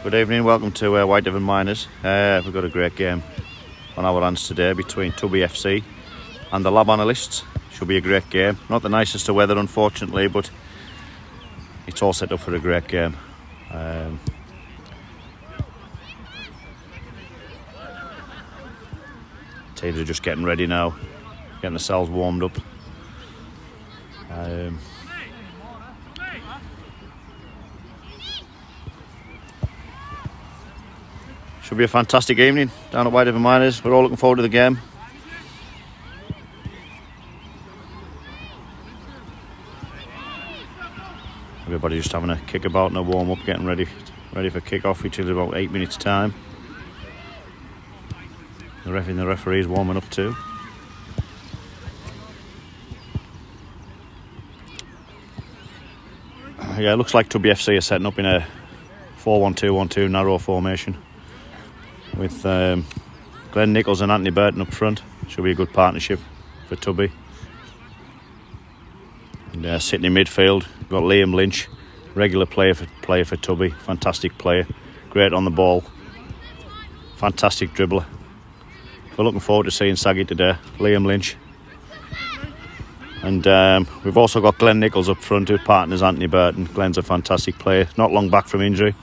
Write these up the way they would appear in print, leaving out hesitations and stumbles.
Good evening, welcome to Whitehaven Miners. We've got a great game on our hands today between TubbyFC and the Lab Analysts. Should be a great game. Not the nicest of weather, unfortunately, but it's all set up for a great game. Teams are just getting ready now, getting themselves warmed up. Should be a fantastic evening down at Whitehaven Miners. We're all looking forward to the game. Everybody just having a kick about and a warm up, getting ready for kick off, which is about 8 minutes time. The referee's warming up too. Yeah, it looks like TubbyFC are setting up in a 4-1-2-1-2 narrow formation with Glenn Nichols and Anthony Burton up front. Should be a good partnership for Tubby. And sitting in midfield, we've got Liam Lynch, regular player for Tubby, fantastic player, great on the ball, fantastic dribbler. We're looking forward to seeing Saggy today, Liam Lynch. And we've also got Glenn Nichols up front, who partners Anthony Burton. Glenn's a fantastic player, not long back from injury.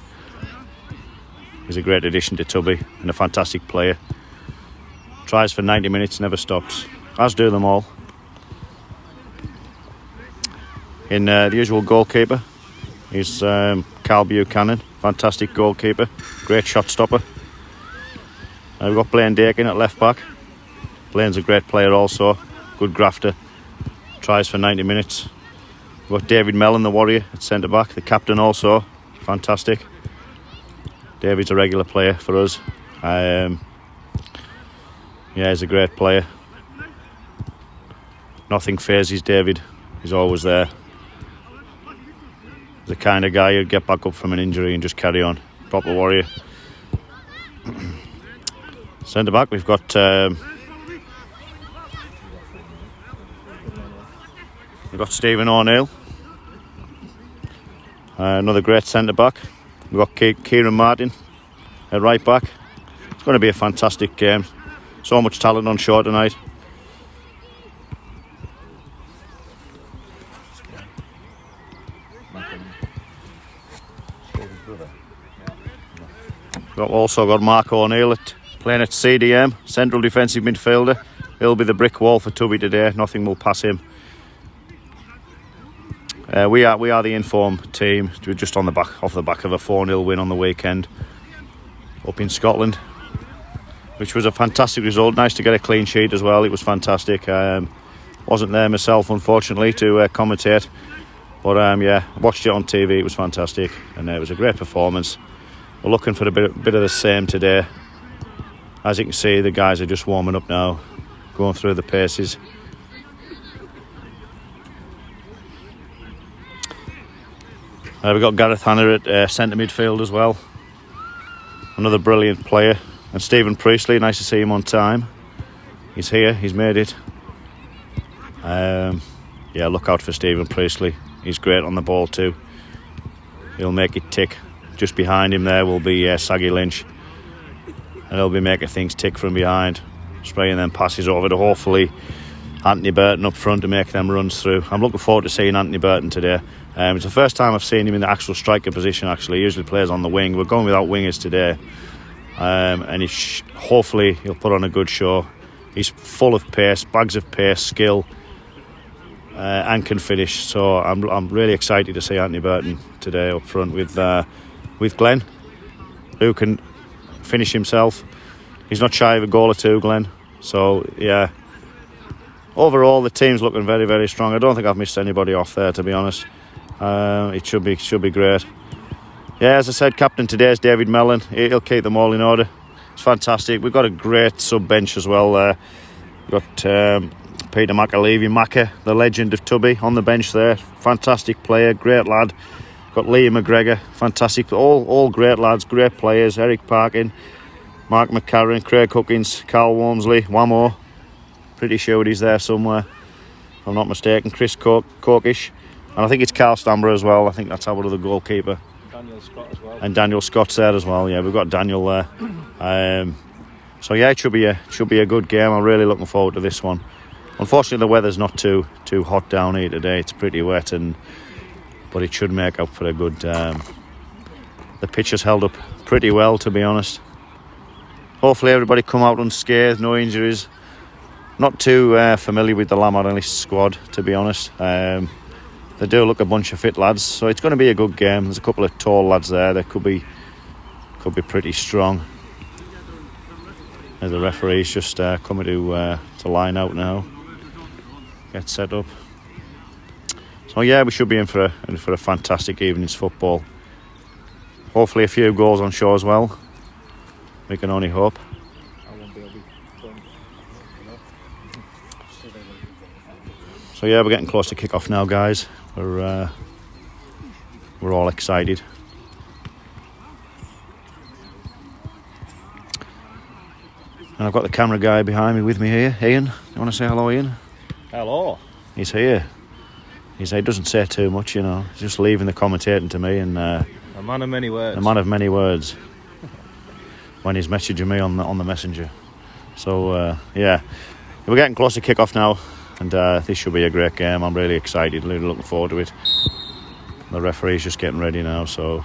He's a great addition to Tubby and a fantastic player. Tries for 90 minutes, never stops, as do them all. In the usual goalkeeper is Carl Buchanan, fantastic goalkeeper, great shot stopper. We've got Blaine Dakin at left back. Blaine's a great player also, good grafter, tries for 90 minutes. We've got David Mellon, the warrior, at centre back, the captain also, fantastic. David's a regular player for us. Yeah, he's a great player. Nothing phases David, he's always there. The kind of guy who'd get back up from an injury and just carry on. Proper warrior. Centre back, we've got Stephen O'Neill, another great centre back. We've got Kieran Martin at right back. It's going to be a fantastic game. So much talent on show tonight. We've also got Mark O'Neill playing at CDM, central defensive midfielder. He'll be the brick wall for Tubby today. Nothing will pass him. We are the inform team. We're just off the back of a 4-0 win on the weekend up in Scotland, which was a fantastic result. Nice to get a clean sheet as well. It was fantastic. Wasn't there myself, unfortunately, to commentate, but yeah, watched it on TV. It was fantastic, and it was a great performance. We're looking for a bit of the same today. As you can see, the guys are just warming up now, going through the paces. We've got Gareth Hanner at centre midfield as well. Another brilliant player. And Stephen Priestley, nice to see him on time. He's here, he's made it. Yeah, look out for Stephen Priestley. He's great on the ball too. He'll make it tick. Just behind him there will be Saggy Lynch. And he'll be making things tick from behind. Spraying them passes over to hopefully Anthony Burton up front to make them runs through. I'm looking forward to seeing Anthony Burton today. It's the first time I've seen him in the actual striker position actually. He usually plays on the wing. We're going without wingers today. And hopefully he'll put on a good show. He's full of pace, bags of pace, skill, and can finish. So I'm really excited to see Anthony Burton today up front with Glenn, who can finish himself. He's not shy of a goal or two, Glenn. So yeah, overall the team's looking very, very strong. I don't think I've missed anybody off there, to be honest. It should be great. Yeah, as I said, captain today is David Mellon. He'll keep them all in order. It's fantastic. We've got a great sub bench as well there. We've got Peter McAlevey, the legend of Tubby, on the bench there. Fantastic player, great lad. Got Liam McGregor, fantastic. All great lads, great players. Eric Parkin, Mark McCarran, Craig Huckins, Carl Walmsley, Wamo. Pretty sure he's there somewhere, if I'm not mistaken. Chris Corkish. And I think it's Carl Stamber as well. I think that's our other goalkeeper. Daniel Scott as well. And Daniel Scott's there as well. Yeah, we've got Daniel there. So yeah, it should be a good game. I'm really looking forward to this one. Unfortunately, the weather's not too hot down here today. It's pretty wet, but it should make up for a good. The pitch has held up pretty well, to be honest. Hopefully, everybody come out unscathed, no injuries. Not too familiar with the Lab Analysts squad, to be honest. They do look a bunch of fit lads, so it's going to be a good game. There's a couple of tall lads there that could be pretty strong. The referee's just coming to line out now, get set up. So yeah, we should be in for a fantastic evening's football. Hopefully a few goals on show as well. We can only hope. So yeah, we're getting close to kick off now, guys. We're all excited. And I've got the camera guy behind me with me here. Ian, you want to say hello, Ian? Hello. He's here. He doesn't say too much, you know. He's just leaving the commentating to me, and a man of many words. A man of many words. When he's messaging me on the messenger. So yeah, we're getting close to kick off now, and this should be a great game. I'm really excited, really looking forward to it. The referee's just getting ready now, so.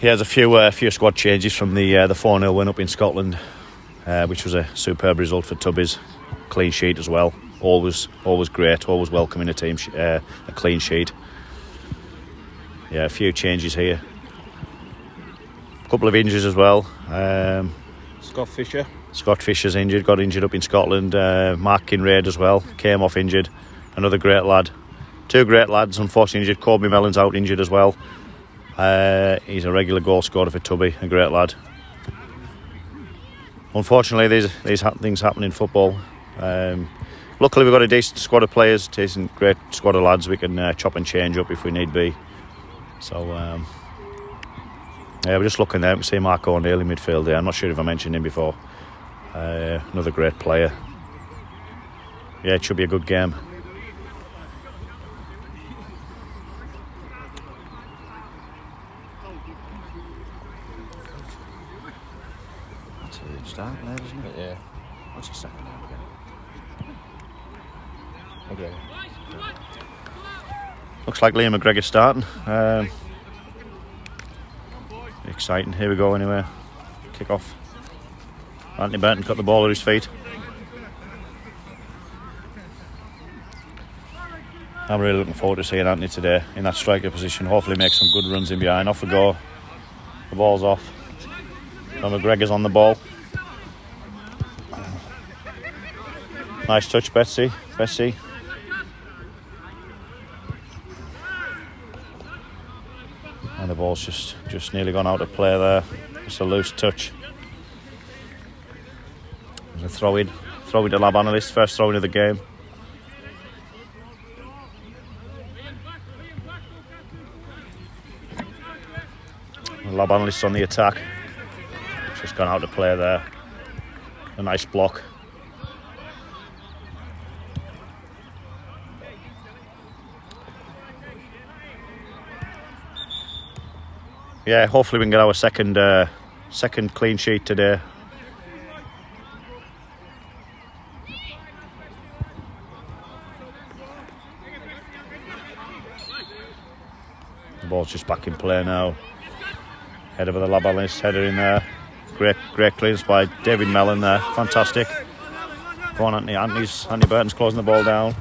Yeah, there's a few squad changes from the 4-0 win up in Scotland, which was a superb result for Tubbies. Clean sheet as well. Always great. Always welcoming a team a clean sheet. Yeah, a few changes here. A couple of injuries as well. Scott Fisher. Scott Fisher's injured. Got injured up in Scotland. Mark Kinraid as well. Came off injured. Another great lad. Two great lads. Unfortunately injured. Corby Mellon's out injured as well. He's a regular goal scorer for Tubby, a great lad. Unfortunately, these things happen in football. Luckily, we've got a decent squad of players, great squad of lads. We can chop and change up if we need be. So, yeah, we're just looking there. We see Mark O'Neill in midfield there. I'm not sure if I mentioned him before. Another great player. Yeah, it should be a good game. Start there, isn't it? Yeah. What's the second name again? Okay. Looks like Liam McGregor's starting. Exciting. Here we go anyway. Kick off. Anthony Benton got the ball at his feet. I'm really looking forward to seeing Anthony today in that striker position. Hopefully make some good runs in behind. Off we go. The ball's off. And McGregor's on the ball. Nice touch, Betsy. And the ball's just nearly gone out of play there. Just a loose touch. There's a throw in to Lab Analysts, first throw in of the game. The Lab Analysts on the attack. Just gone out of play there. A nice block. Yeah, hopefully we can get our second clean sheet today. The ball's just back in play now. Header by the Lab Analysts, header in there. Great clearance by David Mellon there. Fantastic. Go on, Anthony. Anthony Burton's closing the ball down.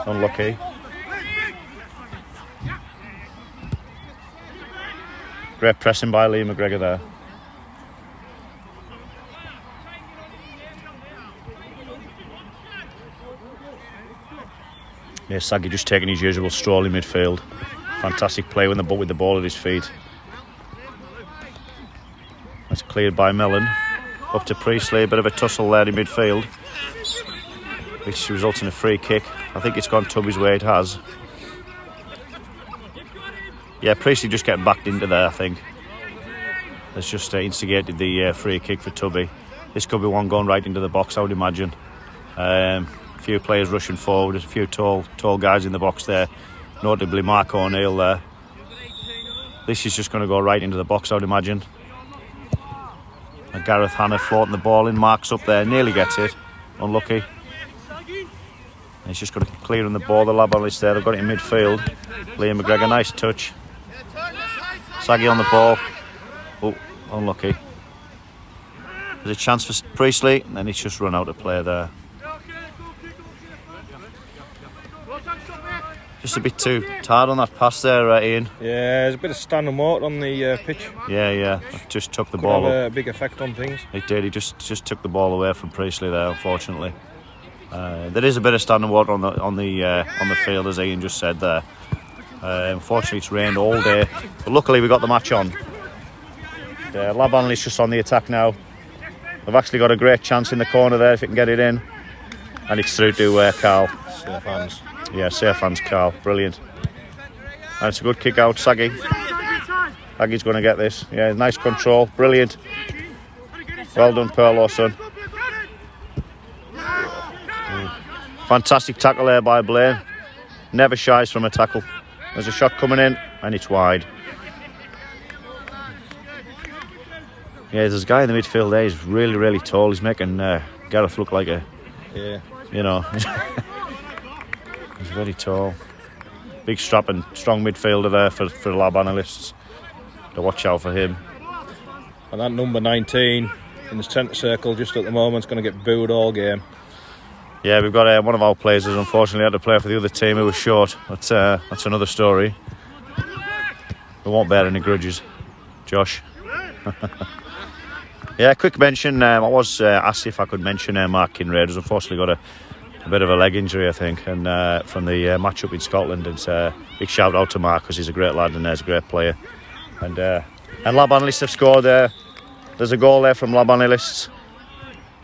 Unlucky. Great pressing by Liam McGregor there. Yeah, Saggy just taking his usual stroll in midfield. Fantastic play with the ball at his feet. That's cleared by Mellon. Up to Priestley, a bit of a tussle there in midfield. which results in a free kick. I think it's gone Tubby's way, it has. Yeah, Priestley just getting backed into there, I think. Has just instigated the free kick for Tubby. This could be one going right into the box, I would imagine. A few players rushing forward, a few tall guys in the box there, notably Mark O'Neill there. This is just going to go right into the box, I would imagine. And Gareth Hanna floating the ball in, Mark's up there, nearly gets it, unlucky. And he's just going to clear in the ball, the Lab Analysts there, they've got it in midfield. Liam McGregor, nice touch. Saggy on the ball, oh, unlucky. There's a chance for Priestley, and then he's just run out of play there. Just a bit too tired on that pass there, Ian. Yeah, there's a bit of standing water on the pitch. Yeah, just took the Could ball. have a big effect on things. It did. He just took the ball away from Priestley there, unfortunately. There is a bit of standing water on the field, as Ian just said there. Unfortunately, it's rained all day, but luckily we got the match on. The Lab Analysts just on the attack now. They've actually got a great chance in the corner there if it can get it in, and it's through to Carl. Safe hands. Yeah, safe hands, Carl. Brilliant. And it's a good kick out, Saggy. Saggy's going to get this. Yeah, nice control. Brilliant. Well done, Perlo, son. Fantastic tackle there by Blaine. Never shies from a tackle. There's a shot coming in, and it's wide. Yeah, there's a guy in the midfield there. He's really, really tall. He's making Gareth look like a... Yeah. You know... He's very tall. Big strapping, strong midfielder there for Lab Analysts. To watch out for him. And that number 19 in the centre circle just at the moment is going to get booed all game. Yeah, we've got one of our players who's unfortunately had to play for the other team who was short. That's another story. We won't bear any grudges, Josh. Yeah, quick mention. I was asked if I could mention Mark Kinraid, who's unfortunately got a bit of a leg injury, I think, and from the match up in Scotland. It's a big shout out to Mark because he's a great lad and he's a great player. And Lab Analysts have scored there. There's a goal there from Lab Analysts.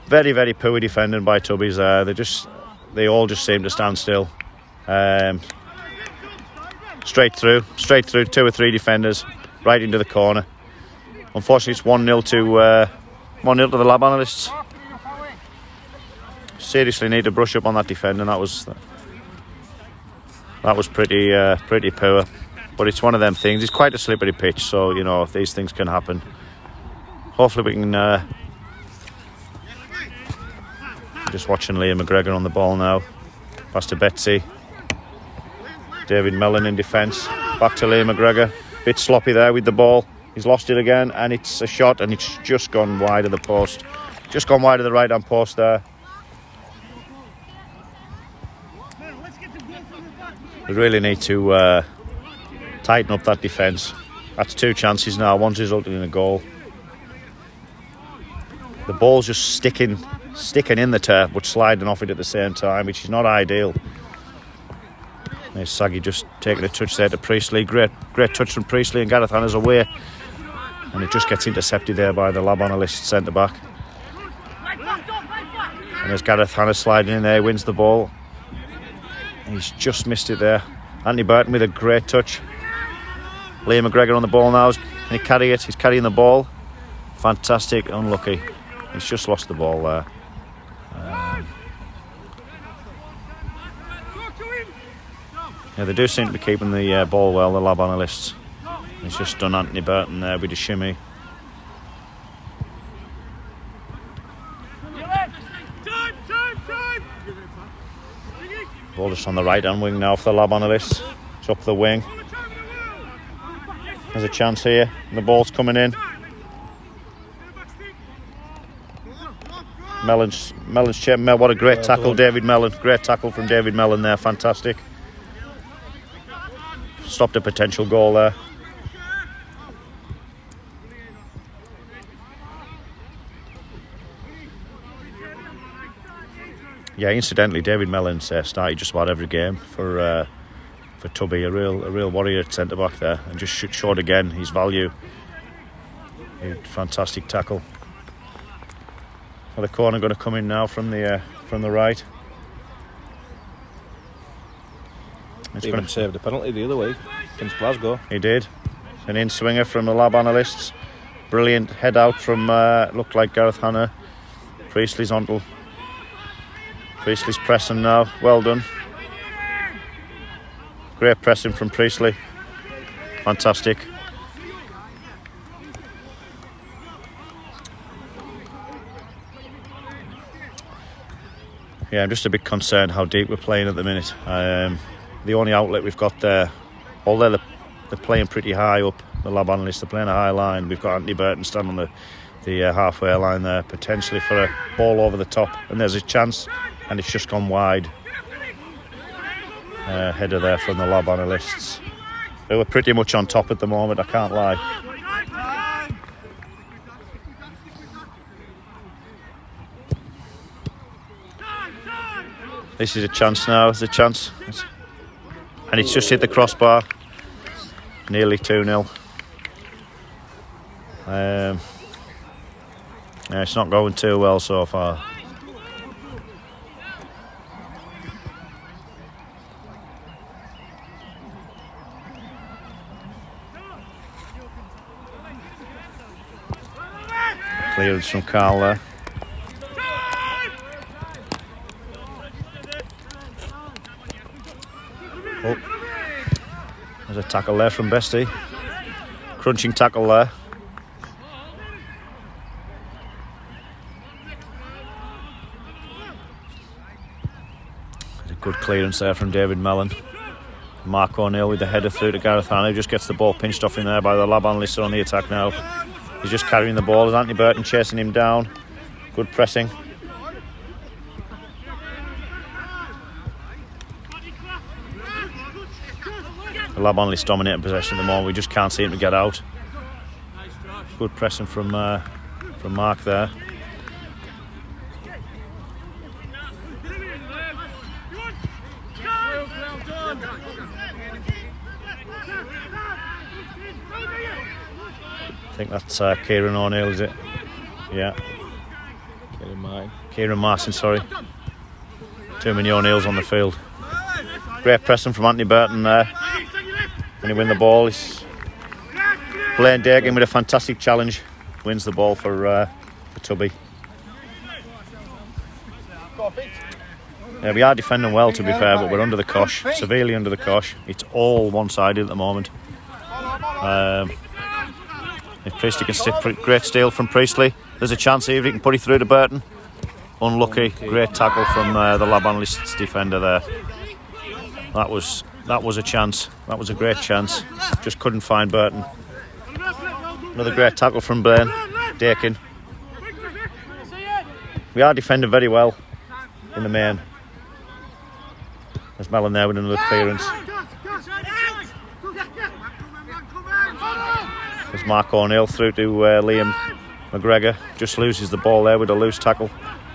Very, very poor defending by Tubbies there. They all just seem to stand still. Straight through, 2 or 3 defenders, right into the corner. Unfortunately, it's 1-0 to the Lab Analysts. Seriously need to brush up on that defending. That was pretty poor. But it's one of them things. It's quite a slippery pitch, so you know these things can happen. Hopefully we can. Just watching Liam McGregor on the ball now. Pass to Betsy. David Mellon in defence. Back to Liam McGregor. Bit sloppy there with the ball. He's lost it again, and it's a shot, and it's just gone wide of the post. Just gone wide of the right-hand post there. We really need to tighten up that defence. That's 2 chances now. One's resulted in a goal. The ball's just sticking in the turf, but sliding off it at the same time, which is not ideal. There's Saggy just taking a touch there to Priestley. Great touch from Priestley, and Gareth Hanna's away. And it just gets intercepted there by the Lab Analyst centre-back. And there's Gareth Hanna sliding in there, he wins the ball. He's just missed it there. Anthony Burton with a great touch. Liam McGregor on the ball now. Can he carry it? He's carrying the ball. Fantastic, unlucky. He's just lost the ball there. Yeah, they do seem to be keeping the ball well, the Lab Analysts. He's just done Anthony Burton there with a shimmy. Ball just on the right hand wing now for the Lab Analysts. It's up the wing. There's a chance here. And the ball's coming in. Mellon's what a great tackle, David Mellon. Great tackle from David Mellon there. Fantastic. Stopped a potential goal there. Yeah, incidentally, David Mellon's started just about every game for Tubby. A real warrior at centre back there, and just showed again his value. Fantastic tackle. Well, the corner going to come in now from the right. Even saved a penalty the other week against Glasgow. He did. An in-swinger from the Lab Analysts. Brilliant head out from, looked like Gareth Hanna. Priestley's onto. Priestley's pressing now. Well done. Great pressing from Priestley. Fantastic. Yeah, I'm just a bit concerned how deep we're playing at the minute. The only outlet we've got there, although they're playing pretty high up, the Lab Analysts, they're playing a high line. We've got Anthony Burton standing on the halfway line there, potentially for a ball over the top. And there's a chance, and it's just gone wide. Header there from the Lab Analysts. They were pretty much on top at the moment, I can't lie. This is a chance now, it's a chance. And it's just hit the crossbar. Nearly 2-0. Yeah, it's not going too well so far. Clearance from Carl there. Oh, there's a tackle there from Bestie. Crunching tackle there. There's a good clearance there from David Mellon. Mark O'Neill with the header through to Gareth Hanna, who just gets the ball pinched off in there by the Lab Analysts on the attack now. He's just carrying the ball. There's Anthony Burton chasing him down. Good pressing. The Lab Analysts dominating possession at the moment. We just can't seem to get out. Good pressing from Mark there. I think that's Kieran O'Neill, is it? Yeah. Kieran Martin, sorry. Too many O'Neills on the field. Great pressing from Anthony Burton there. When he win the ball, it's Blaine Dakin with a fantastic challenge. Wins the ball for Tubby. Yeah, we are defending well, to be fair, but we're under the cosh, severely under the cosh. It's all one-sided at the moment. If Priestley can stick, great steal from Priestley. There's a chance here if he can put it through to Burton. Unlucky. Great tackle from the Lab Analysts defender there. That was a chance. That was a great chance. Just couldn't find Burton. Another great tackle from Blaine Dakin. We are defending very well in the main. There's Mellon there with another clearance. There's Mark O'Neill through to Liam McGregor. Just loses the ball there with a loose tackle.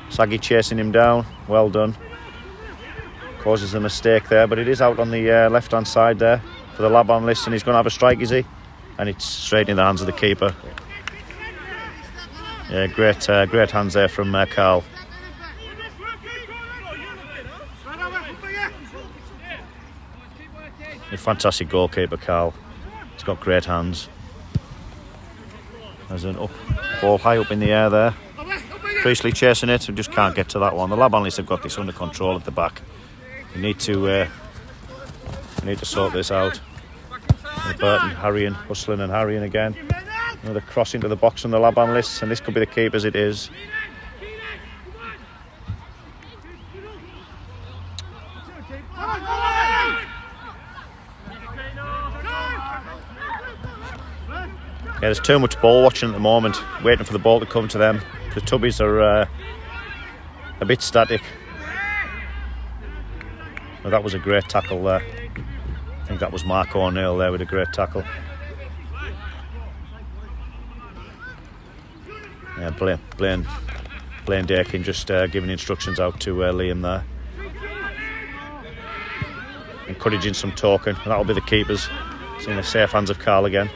Saggy chasing him down. Well done. Causes a mistake there, but it is out on the left-hand side there for the Lab Analyst, and he's going to have a strike, is he? And it's straight in the hands of the keeper. Yeah, great hands there from Carl. A fantastic goalkeeper, Carl. He's got great hands. There's an up ball high up in the air there. Priestley chasing it, and just can't get to that one. The Lab Analysts have got this under control at the back. We need to sort this out. And Burton harrying, hustling and harrying again. Another cross into the box from the Lab Analysts, and this could be the keeper's. It is. Yeah, there's too much ball watching at the moment, waiting for the ball to come to them. The Tubbies are a bit static. Well, that was a great tackle there. I think that was Mark O'Neill there with a great tackle. Yeah, Blaine Dakin just giving instructions out to Liam there. Encouraging some talking. That'll be the keepers. Seeing the safe hands of Carl again.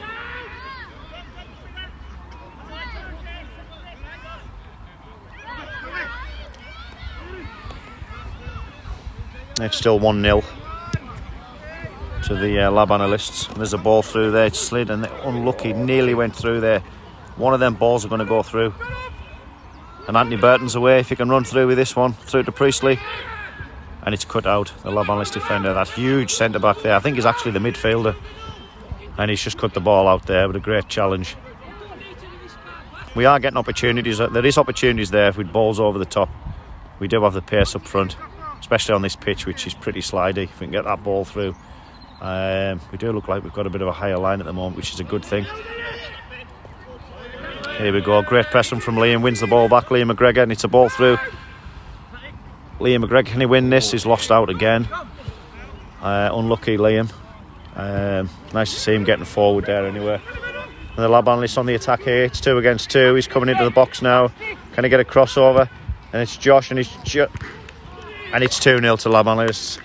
It's still 1-0. to the Lab Analysts. And there's a ball through there, it slid, and unlucky, nearly went through there. One of them balls are going to go through. And Anthony Burton's away, if he can run through with this one, through to Priestley. And it's cut out, the Lab Analyst defender, that huge centre-back there. I think he's actually the midfielder. And he's just cut the ball out there with a great challenge. We are getting opportunities. There is opportunities there with balls over the top. We do have the pace up front, especially on this pitch, which is pretty slidey. If we can get that ball through. We do look like we've got a bit of a higher line at the moment, which is a good thing. Here we go, great pressing from Liam, wins the ball back, Liam McGregor, and it's a ball through. Liam McGregor, can he win this? He's lost out again. Unlucky Liam. Nice to see him getting forward there anyway. And the Lab Analyst on the attack here, it's 2 against 2, he's coming into the box now. Can he get a crossover? And it's Josh, and it's 2-0 to Lab Analysts.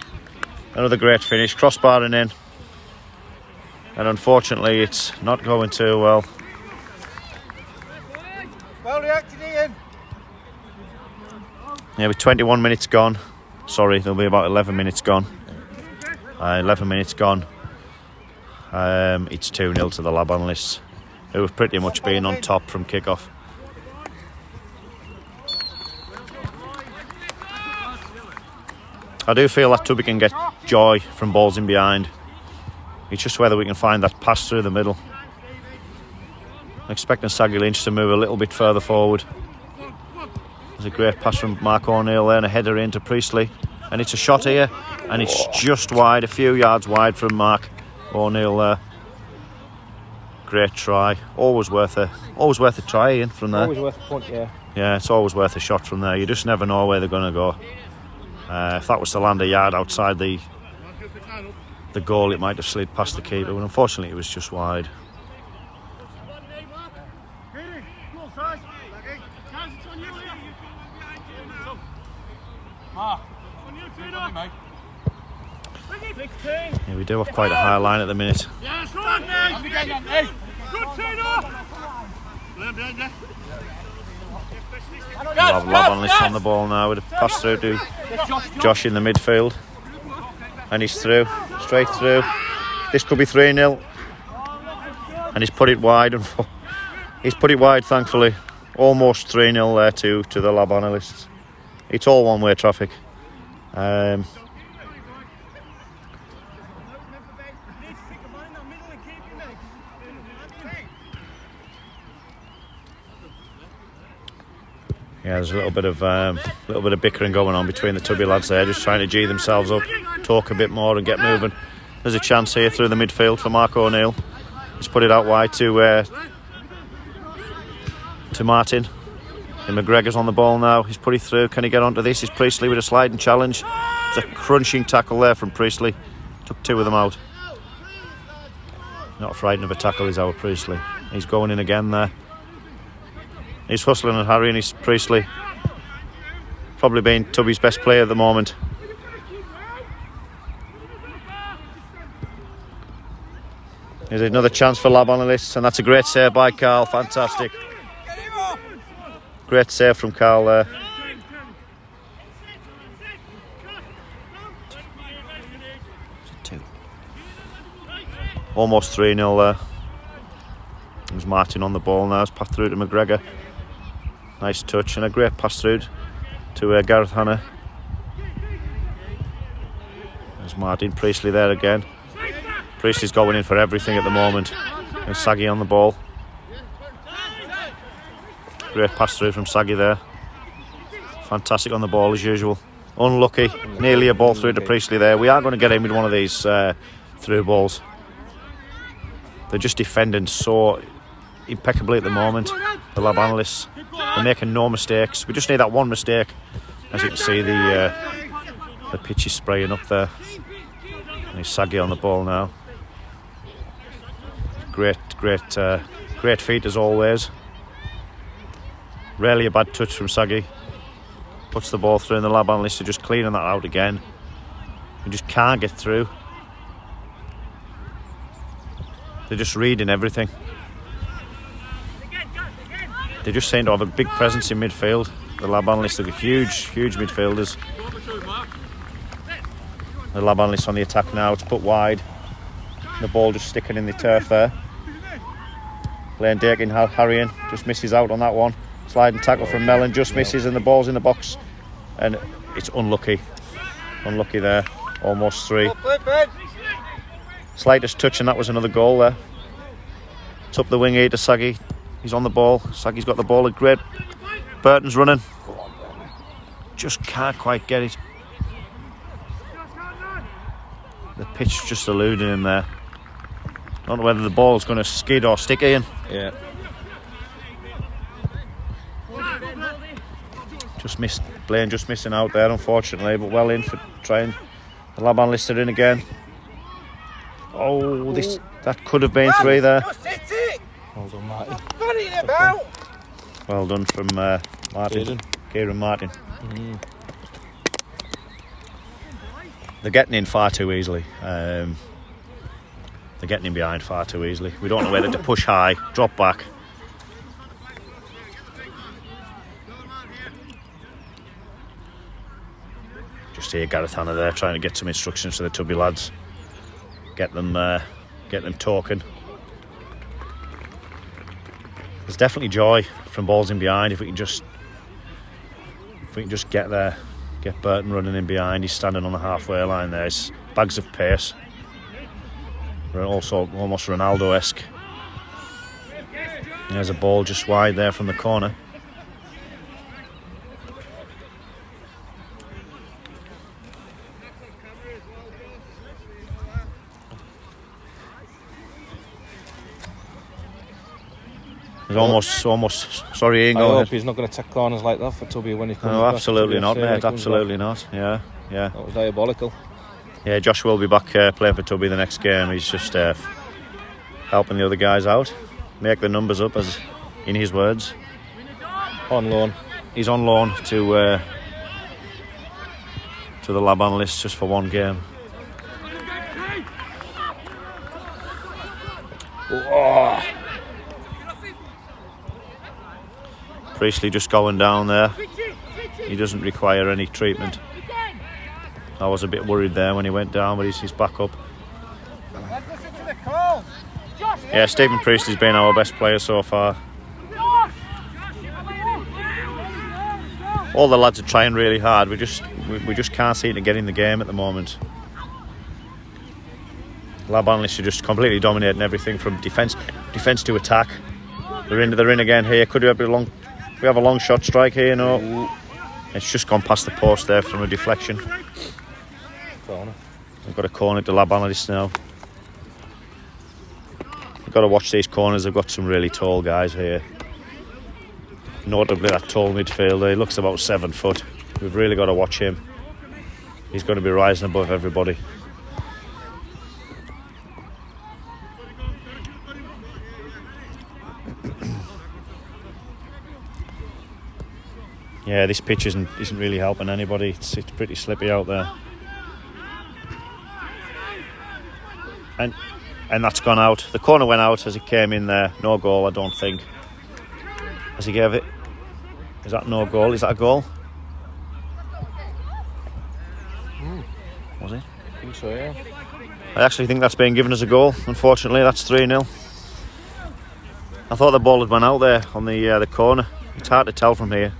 Another great finish, crossbarring in. And unfortunately it's not going too well. Well reacted, Ian. Yeah, with 21 minutes gone. Sorry, there'll be about 11 minutes gone. 11 minutes gone. It's 2-0 to the Lab Analysts, who have pretty much been on top from kick-off. I do feel that Tubby can get joy from balls in behind. It's just whether we can find that pass through the middle. I'm expecting Saggy Lynch to move a little bit further forward. There's a great pass from Mark O'Neill there, and a header into Priestley. And it's a shot here, and it's just wide, a few yards wide from Mark O'Neill there. Great try. Always worth a try, Ian, from there. Always worth a punt, yeah. Yeah, it's always worth a shot from there. You just never know where they're going to go. If that was to land a yard outside the goal, it might have slid past the keeper, but unfortunately it was just wide. Yeah, we do have quite a high line at the minute. Lab Analysts on the ball now with a pass through to Josh in the midfield, and he's through, straight through. This could be 3-0, and he's put it wide. He's put it wide, thankfully. Almost 3-0 there to the Lab Analysts. It's all one-way traffic. Yeah, there's a little bit of bickering going on between the Tubby lads there, just trying to G themselves up, talk a bit more and get moving. There's a chance here through the midfield for Mark O'Neill. He's put it out wide to Martin. And McGregor's on the ball now. He's put it through. Can he get onto this? Is Priestley with a sliding challenge? It's a crunching tackle there from Priestley. Took 2 of them out. Not frightened of a tackle is our Priestley. He's going in again there. He's hustling and harrying his Priestley. Probably being Tubby's best player at the moment. There's another chance for Lab Analysts, and that's a great save by Carl. Fantastic. Great save from Carl there. Almost 3-0 there. There's Martin on the ball now. It's passed through to McGregor. Nice touch and a great pass through to Gareth Hanna. There's Martin. Priestley there again. Priestley's going in for everything at the moment. And Saggy on the ball. Great pass through from Saggy there. Fantastic on the ball as usual. Unlucky. Nearly a ball through to Priestley there. We are going to get in with one of these through balls. They're just defending so impeccably at the moment. The Lab Analysts. They're making no mistakes. We just need that one mistake. As you can see, the pitch is spraying up there. And he's Saggy on the ball now. Great feet as always. Rarely a bad touch from Saggy. Puts the ball through, and the Lab Analysts are just cleaning that out again. We just can't get through. They're just reading everything. They just seem to have a big presence in midfield. The Lab Analysts are huge midfielders. The Lab Analysts on the attack now. It's put wide. The ball just sticking in the turf there. Blaine Dakin harrying, just misses out on that one. Sliding tackle from Mellon, just misses, and the ball's in the box. And it's unlucky. Unlucky there. Almost 3. Slightest touch, and that was another goal there. It's up the wing here to Saggy. He's on the ball. Saggy's got the ball. Great. Burton's running. Just can't quite get it. The pitch just eluding him there. Don't know whether the ball's going to skid or stick in. Yeah. Just missed. Blaine just missing out there, unfortunately, but well in for trying. The Lab Analysts are in again. Oh, that could have been 3 there. Well done, Martin. Well done from Martin. Kieran Martin. They're getting in far too easily. They're getting in behind far too easily. We don't know whether to push high, drop back. Just hear Gareth Hanna there trying to get some instructions to the Tubby lads. Get them talking. There's definitely joy from balls in behind if we can just get there, get Burton running in behind. He's standing on the halfway line there. It's bags of pace. We're also almost Ronaldo-esque. There's a ball just wide there from the corner. He's almost. Sorry, Ian. I hope he's not going to take corners like that for Tubby when he comes back. No, absolutely not, mate. Absolutely not. Yeah. That was diabolical. Yeah, Josh will be back playing for Tubby the next game. He's just helping the other guys out, make the numbers up, as in his words. On loan. He's on loan to the Lab Analysts just for 1 game. Oh. Priestley just going down there. He doesn't require any treatment. I was a bit worried there when he went down, but he's back up. Yeah, Stephen Priestley's been our best player so far. All the lads are trying really hard. We just can't seem to get in the game at the moment. Lab Analysts are just completely dominating everything from defence to attack. They're in again here. Could we have a long shot strike here? No. It's just gone past the post there from a deflection. Corner. We've got a corner to Lab Analysts now. We've got to watch these corners. They've got some really tall guys here. Notably that tall midfielder. He looks about 7 foot. We've really got to watch him. He's going to be rising above everybody. Yeah, this pitch isn't really helping anybody. It's pretty slippy out there. And that's gone out. The corner went out as it came in there. No goal, I don't think. As he gave it. Is that no goal? Is that a goal? Was it? I think so, yeah. I actually think that's been given as a goal. Unfortunately, that's 3-0. I thought the ball had went out there on the corner. It's hard to tell from here.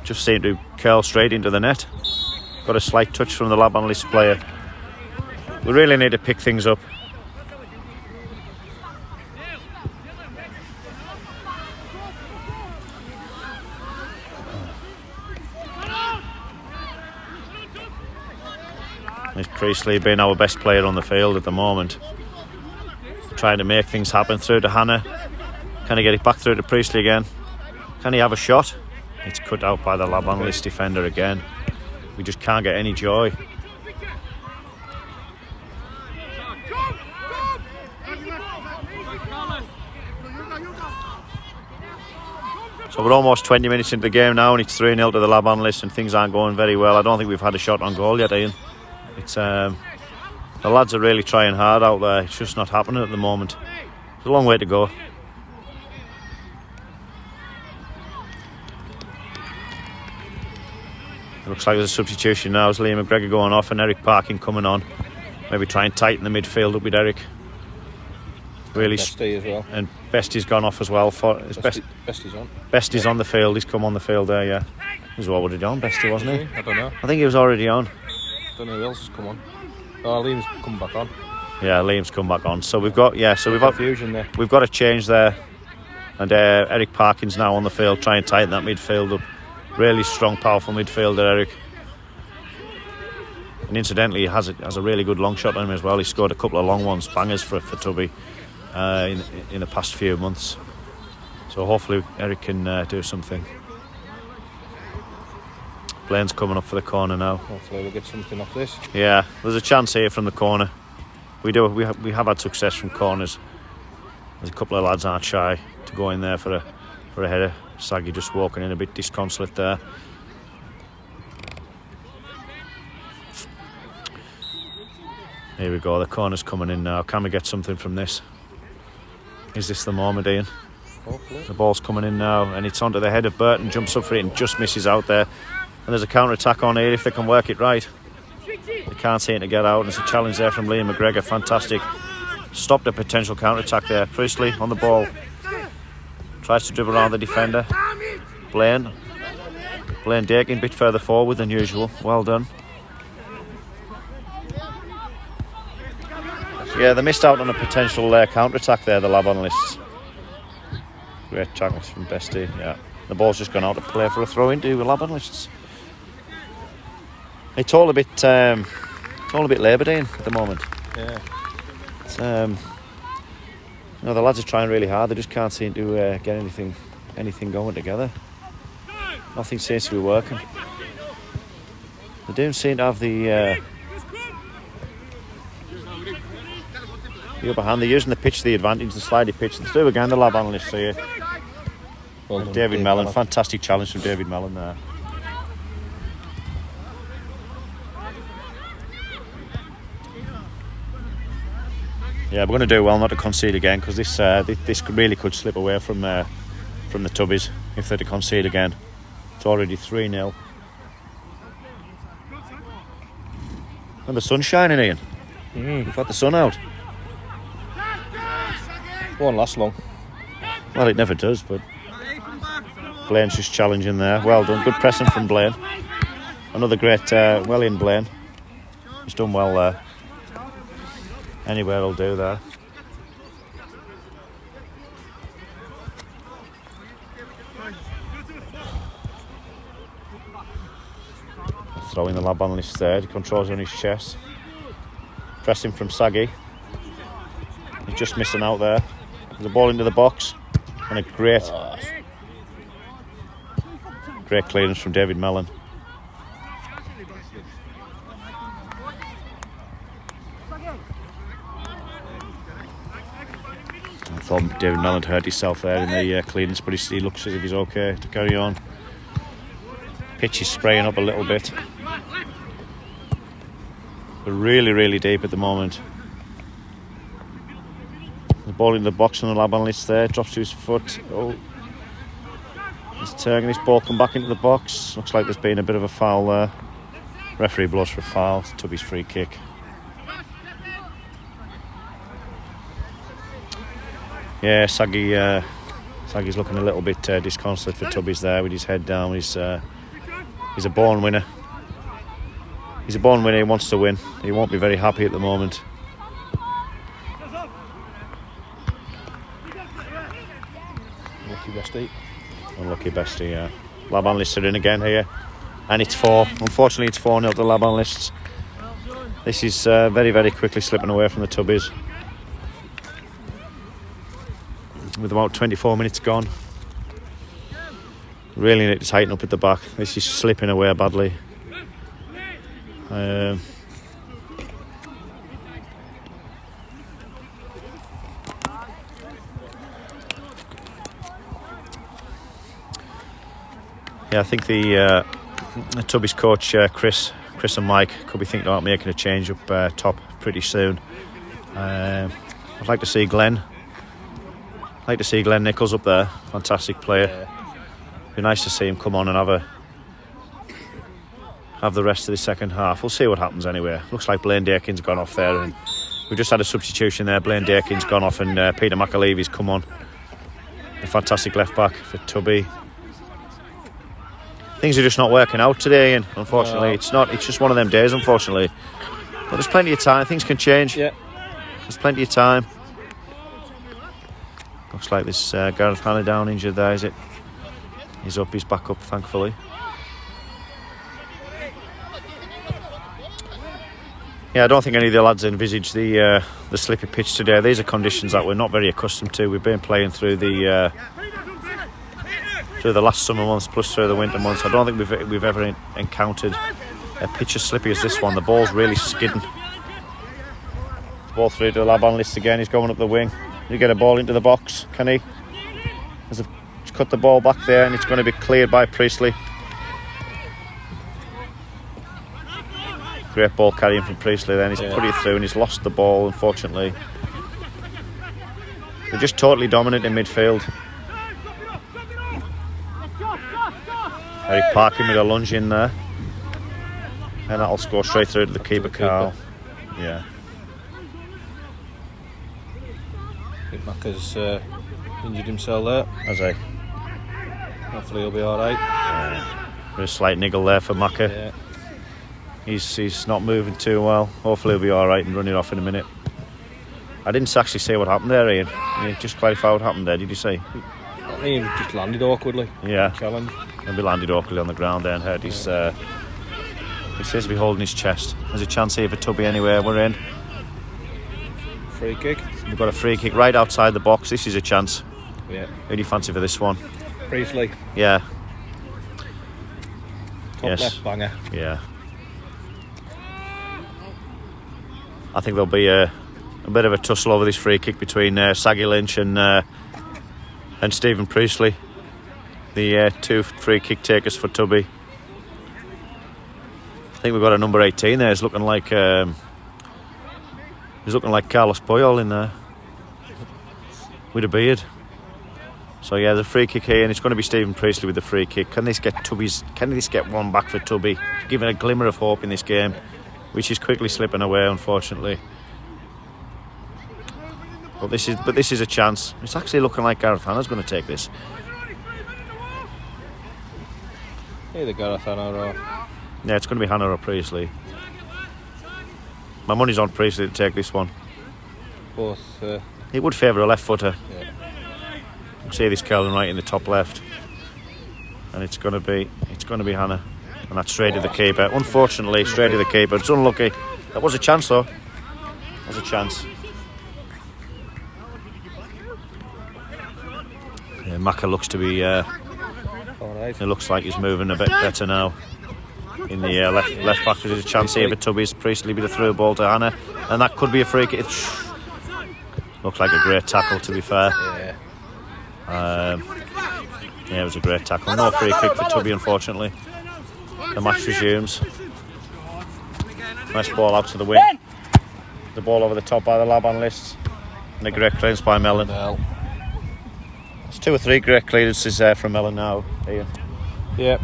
Just seemed to curl straight into the net. Got a slight touch from the Lab Analysts player. We really need to pick things up. There's Priestley being our best player on the field at the moment. Trying to make things happen through to Hanna. Can he get it back through to Priestley again? Can he have a shot? It's cut out by the Lab Analyst defender again. We just can't get any joy. So we're almost 20 minutes into the game now, and it's 3-0 to the Lab Analysts, and things aren't going very well. I don't think we've had a shot on goal yet, Ian. It's the lads are really trying hard out there. It's just not happening at the moment. It's a long way to go. It looks like there's a substitution now. It's Liam McGregor going off and Eric Parkin coming on. maybe try and tighten the midfield up with Eric. Really, Bestie as well. and Bestie's gone off as well. Bestie's on. Bestie's on the field. He's come on the field there. Yeah, he was already on. Bestie, wasn't he? I don't know. I think he was already on. Don't know who else has come on. Oh, Liam's come back on. Yeah, Liam's come back on. So we've got Confusion there. We've got a change there, and Eric Parkin's now on the field trying to tighten that midfield up. Really strong, powerful midfielder, Eric. And incidentally, he has a really good long shot on him as well. He scored a couple of long ones, bangers for Tubby in the past few months. So hopefully Eric can do something. Blaine's coming up for the corner now. Hopefully we'll get something off this. Yeah, there's a chance here from the corner. We have had success from corners. There's a couple of lads aren't shy to go in there for a header. Saggy just walking in a bit disconsolate there. Here we go, the corner's coming in now. Can we get something from this? Is this the moment, Ian? Hopefully. The ball's coming in now, and it's onto the head of Burton. Jumps up for it and just misses out there. And there's a counter-attack on here if they can work it right. They can't seem to get out. And there's a challenge there from Liam McGregor. Fantastic. Stopped a potential counter-attack there. Priestley on the ball. Tries to dribble around the defender. Blaine Dakin a bit further forward than usual. Well done. Yeah, they missed out on a potential counter-attack there, the Lab Analysts. Great tackles from Bestie, yeah. The ball's just gone out to play for a throw-in to Lab Analysts. It's all a bit Labour Day at the moment. Yeah. It's, the lads are trying really hard. They just can't seem to get anything going together. Nothing seems to be working. They don't seem to have the upper hand. They're using the pitch to the advantage, the slidey pitch. Let's do again the Lab Analysts here. Well done, David Mellon, fantastic challenge from David Mellon there. Yeah, we're going to do well not to concede again, because this really could slip away from the Tubbies if they're to concede again. It's already 3-0. And the sun's shining, Ian. We've got the sun out. Won't last long. Well, it never does, but Blaine's just challenging there. Well done. Good pressing from Blaine. Another great, well in Blaine. He's done well there. Anywhere will do there. Throwing the Lab Analyst there. He controls on his chest. Pressing from Saggy. He's just missing out there. There's a ball into the box. And a great clearance from David Mellon. I thought David Mellon hurt himself there in the clearance, but he looks as if he's okay to carry on. Pitch is spraying up a little bit. We're really, really deep at the moment. The ball in the box on the Lab Analyst there, drops to his foot. Oh, he's turning his ball, come back into the box. Looks like there's been a bit of a foul there. Referee blows for a foul. Tubby's free kick. Yeah, Saggy's looking a little bit disconsolate for Tubby's there with his head down. He's a born winner. He's a born winner. He wants to win. He won't be very happy at the moment. Lucky Bestie. Unlucky Bestie, yeah. Lab Analysts are in again here. And it's 4. Unfortunately, it's 4-0 to Lab Analysts. This is very, very quickly slipping away from the Tubbies. With about 24 minutes gone. Really need to tighten up at the back. This is slipping away badly. Yeah, I think the Tubbies coach Chris and Mike could be thinking about making a change up top pretty soon. I'd like to see Glenn Nichols up there. Fantastic player. Be nice to see him come on and have have the rest of the second half. We'll see what happens anyway. Looks like Blaine Dakin's gone off there, and we've just had a substitution there. Blaine Dakin's gone off, and Peter McAlevy's come on. A fantastic left back for Tubby. Things are just not working out today, and unfortunately, it's just one of them days, unfortunately. But there's plenty of time. Things can change. Yeah. There's plenty of time. Looks like this Gareth Hanna down injured there, is it? He's up, he's back up, thankfully. Yeah, I don't think any of the lads envisaged the slippy pitch today. These are conditions that we're not very accustomed to. We've been playing through the last summer months plus through the winter months. I don't think we've ever encountered a pitch as slippy as this one. The ball's really skidding. Ball through to the Lab Analysts again. He's going up the wing. You get a ball into the box, can he? He's cut the ball back there, and it's going to be cleared by Priestley. Great ball carrying from Priestley then. He's put it through, and he's lost the ball, unfortunately. They're just totally dominant in midfield. Eric Parkin with a lunge in there, and that'll score straight through to the keeper, Carl. Yeah. I think Macca's injured himself there. Has he? Hopefully he'll be alright. There's a slight niggle there for Macca. Yeah. He's not moving too well. Hopefully he'll be alright and running off in a minute. I didn't actually see what happened there, Ian. You just clarify what happened there, did you see? I think he just landed awkwardly. Yeah. Challenge. Maybe landed awkwardly on the ground there and hurt his... he seems to be holding his chest. There's a chance here for Tubby anyway. We're in. Free kick. We've got a free kick right outside the box. This is a chance. Yeah. Who do you fancy for this one? Priestley. Yeah. Top left banger. Yeah. I think there'll be a bit of a tussle over this free kick between Saggy Lynch and Stephen Priestley, the two free kick takers for Tubby. I think we've got a number 18 there. He's looking like Carlos Puyol in there with a beard. So yeah, the free kick here, and it's going to be Stephen Priestley with the free kick. Can this get one back for Tubby, giving a glimmer of hope in this game, which is quickly slipping away, unfortunately. But this is a chance. It's actually looking like Gareth Hanna's going to take this. Either Gareth Hanna or... Yeah, it's going to be Hanna or Priestley. My money's on Priestley to take this one. Both... He would favour a left footer. Yeah. You see this curling right in the top left, and it's going to be Hanna, and that's straight to the keeper. Unfortunately, straight to the keeper. It's unlucky. That was a chance though. That was a chance. Yeah, Macca looks to be. Alright. It looks like he's moving a bit better now. In the left back, there's a chance here for Tubby's. Priestley with a through ball to Hanna, and that could be a free kick. Looked like a great tackle, to be fair. Yeah, it was a great tackle. No free kick for Tubby, unfortunately. The match resumes. Nice ball out to the wing. The ball over the top by the Lab Analysts, and a great clearance by Mellon. There's 2 or 3 great clearances there from Mellon now, Ian. Yeah.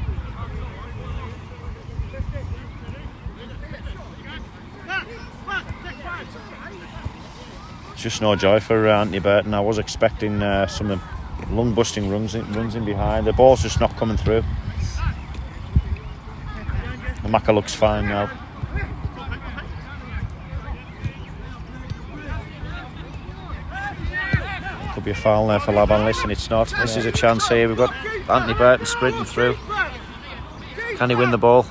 Just no joy for Anthony Burton. I was expecting some lung-busting runs in behind. The ball's just not coming through. The Macca looks fine now. Could be a foul there for Lab Analysts, and it's not. This is a chance here. We've got Anthony Burton sprinting through. Can he win the ball?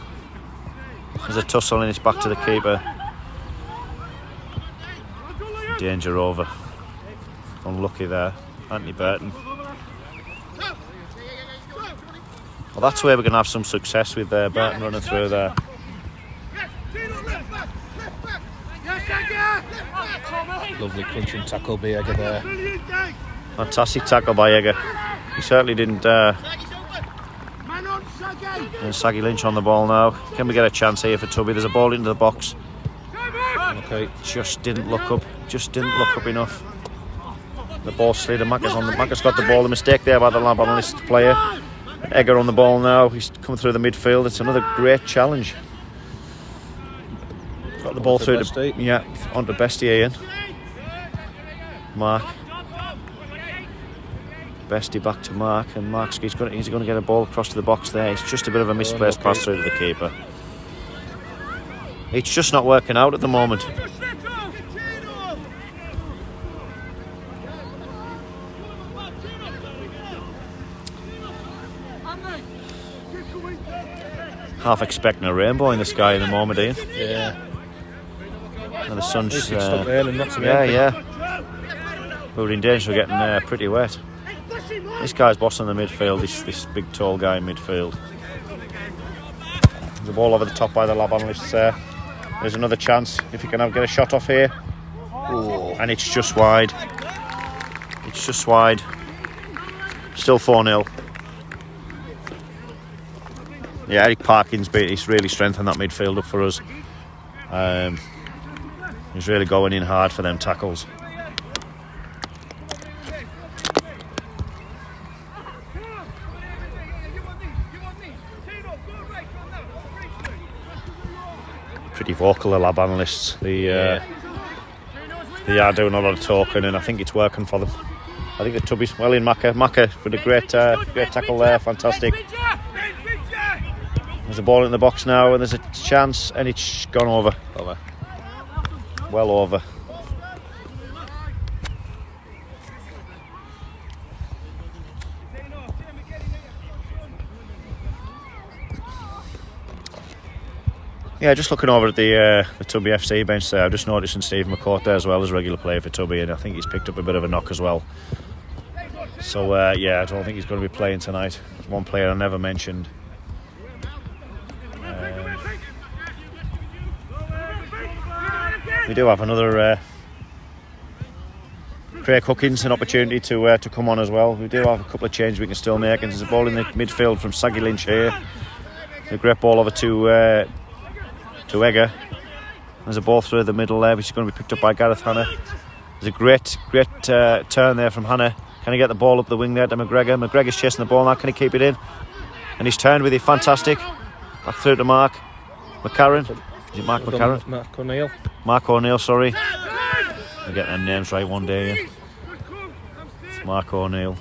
There's a tussle, and it's back to the keeper. Danger over. Unlucky there, Anthony Burton. Well, that's where we're going to have some success with Burton running through there. Lovely crunching tackle by Egger there. Fantastic tackle by Egger. He certainly didn't. And Saggy Lynch on the ball now. Can we get a chance here for Tubby? There's a ball into the box. Okay. Just didn't look up. Just didn't look up enough. The ball slid, and Macca's got the ball. The mistake there by the Lab Analysts player. Egger on the ball now. He's come through the midfield. It's another great challenge. the ball through Bestie. to onto Bestie Ian. Mark. Bestie back to Mark, and Mark's he's going to get a ball across to the box there. It's just a bit of a misplaced pass through to the keeper. It's just not working out at the moment. Half expecting a rainbow in the sky in the moment, Ian. Yeah. And the sun's Stop raining, not some But we're in danger of getting pretty wet. This guy's bossing the midfield, this big tall guy in midfield. There's a ball over the top by the Lab Analysts there. There's another chance if you can get a shot off here. Ooh. And it's just wide. It's just wide. Still 4-0. Yeah, Eric Parkin's he's really strengthened that midfield up for us. He's really going in hard for them tackles. Pretty vocal, the Lab Analysts. They are doing a lot of talking, and I think it's working for them. I think the Tubbies well in Macca with a great tackle there, fantastic. There's a ball in the box now, and there's a chance, and it's gone over. Well over. Yeah, just looking over at the TubbyFC bench there, I've just noticing Steve McCourt there as well as regular player for Tubby, and I think he's picked up a bit of a knock as well. So I don't think he's going to be playing tonight. One player I never mentioned. We do have another Craig Huckins, an opportunity to come on as well. We do have a couple of changes we can still make, and there's a ball in the midfield from Saggy Lynch here. A great ball over to Egger. There's a ball through the middle there, which is going to be picked up by Gareth Hanna. There's a great turn there from Hanna. Can he get the ball up the wing there to McGregor? McGregor's chasing the ball now. Can he keep it in? And he's turned with it. Fantastic. Back through to Mark McCarran. Is it Mark McCarran? Mark O'Neill. Mark O'Neill, sorry. I'll get their names right one day. Ian. It's Mark O'Neill.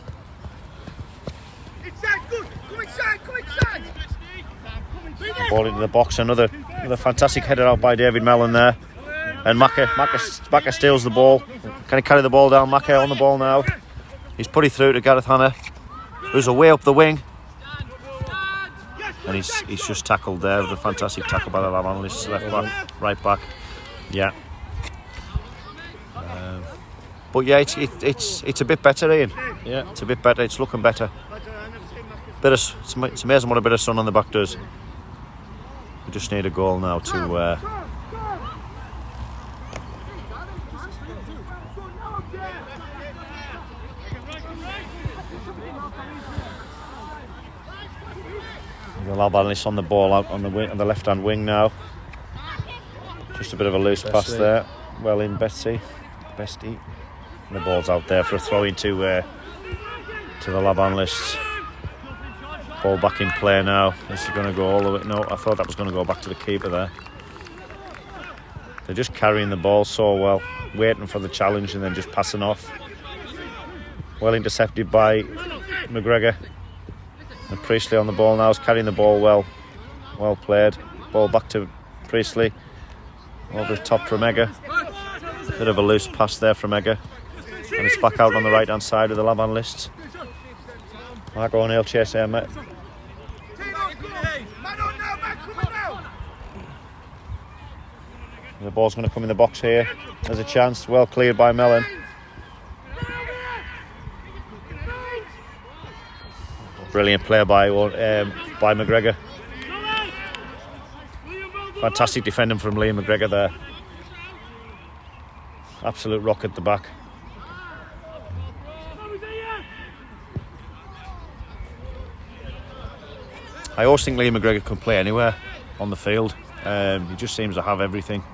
Ball into the box. Another fantastic header out by David Mellon there. And Macca steals the ball. Can he carry the ball down? Macca on the ball now. He's put it through to Gareth Hanna, who's away up the wing. And he's just tackled there with a fantastic tackle by the Lab Analysts. Left back, right back. Yeah. But yeah, it's a bit better, Ian. Yeah. It's a bit better. It's looking better. It's amazing what a bit of sun on the back does. We just need a goal now to. The Lab Analysts on the ball out on the left-hand wing now. Just a bit of a loose pass there. Well in Bestie. And the ball's out there for a throw into the Lab Analysts. Ball back in play now. This is going to go all the way. No, I thought that was going to go back to the keeper there. They're just carrying the ball so well, waiting for the challenge and then just passing off. Well intercepted by McGregor. And Priestley on the ball now, is carrying the ball well. Well played. Ball back to Priestley. Over the top from Egger. Bit of a loose pass there from Egger. And it's back out on the right hand side of the Lab Analysts. Mark O'Neill chase there, mate. The ball's going to come in the box here. There's a chance. Well cleared by Mellon. Brilliant play by McGregor. Fantastic defending from Liam McGregor there. Absolute rock at the back. I always think Liam McGregor can play anywhere on the field. He just seems to have everything.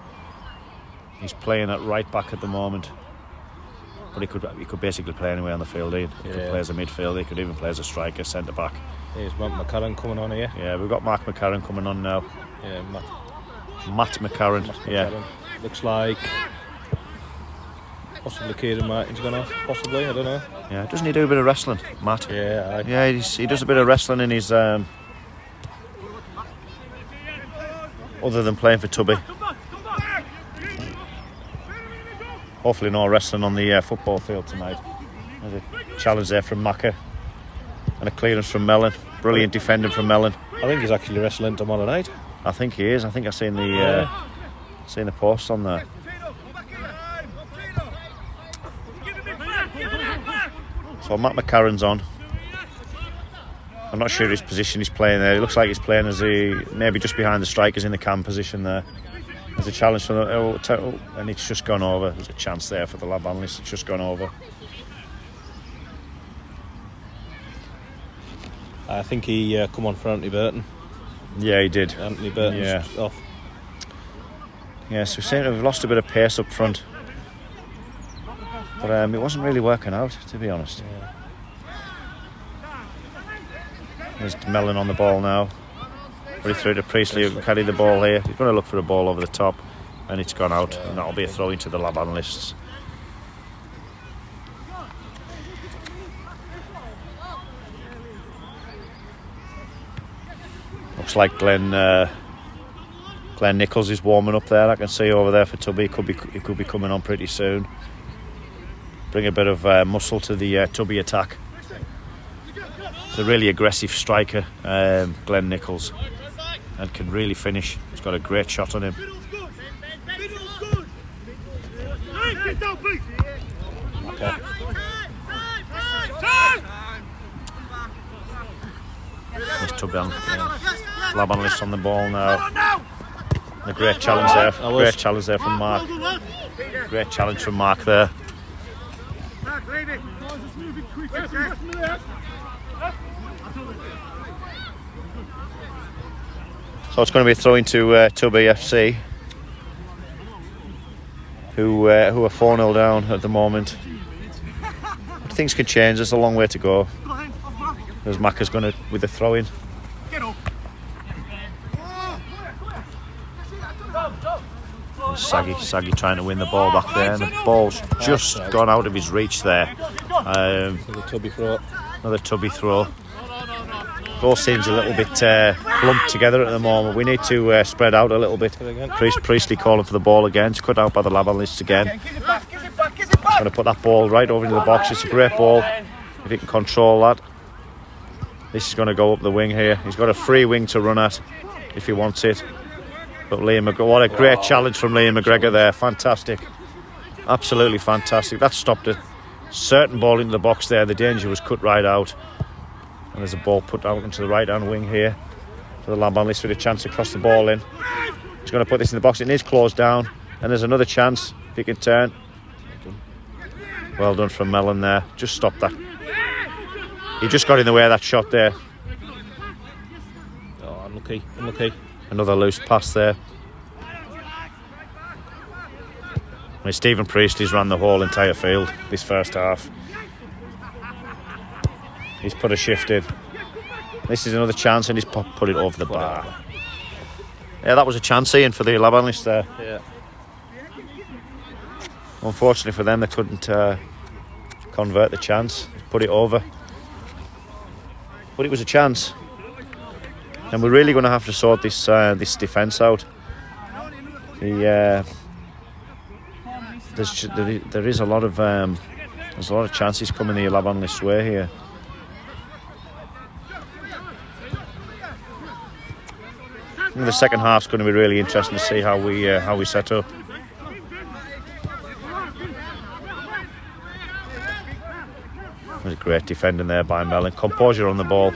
He's playing at right back at the moment. But he could basically play anywhere on the field. He could play as a midfielder. He could even play as a striker, centre back. Here's Mark McCarran coming on here. Yeah, we've got Mark McCarran coming on now. Yeah, Matt McCarran. Yeah. Looks like possibly Kieran Martin's gone off. Possibly, I don't know. Yeah, doesn't he do a bit of wrestling, Matt? Yeah. Yeah, he does a bit of wrestling in his other than playing for Tubby. Hopefully no wrestling on the football field tonight. There's a challenge there from Macca and a clearance from Mellon. Brilliant defending from Mellon. I think he's actually wrestling tomorrow night. I think he is. I think I've seen the post on there. So Matt McCarran's on. I'm not sure his position he's playing there. It looks like he's playing as maybe just behind the strikers in the cam position there. There's a challenge for the and it's just gone over. There's a chance there for the Lab Analysts. It's just gone over. I think he come on for Anthony Burton. Yeah, he did. Anthony Burton's off. Yeah, so we seem to have lost a bit of pace up front. But it wasn't really working out, to be honest. Yeah. There's Mellon on the ball now. Put it through to Priestley, who can carry the ball here. He's going to look for a ball over the top, and it's gone out. And that'll be a throw into the Lab Analysts. Looks like Glenn Nichols is warming up there. I can see over there for Tubby. He could be coming on pretty soon. Bring a bit of muscle to the Tubby attack. He's a really aggressive striker, Glenn Nichols, and can really finish. He's got a great shot on him. Okay. There's Tubby on. Lab Analysts on the ball now. A great challenge there. Great challenge there from Mark. Great challenge from Mark there. So it's going to be a throw into TubbyFC, who are 4-0 down at the moment. But things can change. There's a long way to go. There's Macca's going to with the throw in. Saggy trying to win the ball back there, and the ball's just gone out of his reach there. Another Tubby throw. Ball seems a little bit clumped together at the moment. We need to spread out a little bit. Priestley calling for the ball again. It's cut out by the Lab Analysts again. Going to put that ball right over into the box. It's a great ball if he can control that. This is going to go up the wing here. He's got a free wing to run at if he wants it. But Liam McGregor, what a great challenge from Liam McGregor there. Fantastic. Absolutely fantastic. That stopped a certain ball into the box there. The danger was cut right out. And there's a ball put out into the right-hand wing here. For the Lab Analysts with a chance to cross the ball in. He's going to put this in the box. It needs closed down. And there's another chance if he can turn. Well done from Mellon there. Just stopped that. He just got in the way of that shot there. Oh, unlucky. Another loose pass there. Stephen Priestley's ran the whole entire field this first half. He's put a shift in. This is another chance, and he's put it over the bar. Yeah, that was a chance, Ian, for the Lab Analysts there. Yeah. Unfortunately for them, they couldn't convert the chance. Put it over. But it was a chance. And we're really going to have to sort this defence out. There is a lot of chances coming the Lab Analysts' way here. I think the second half's going to be really interesting to see how we set up. There's a great defending there by Mellon. Composure on the ball.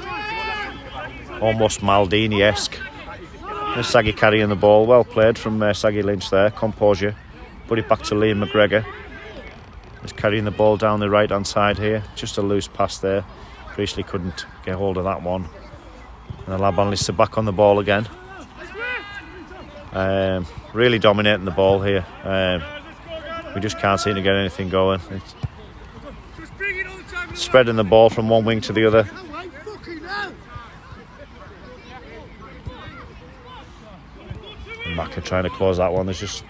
Almost Maldini-esque. There's Saggy carrying the ball. Well played from Saggy Lynch there. Composure. Put it back to Liam McGregor. He's carrying the ball down the right-hand side here. Just a loose pass there. Priestley couldn't get hold of that one. And the Lab Analysts are back on the ball again. Really dominating the ball here. We just can't seem to get anything going. It's spreading the ball from one wing to the other. Macca trying to close that one. There's just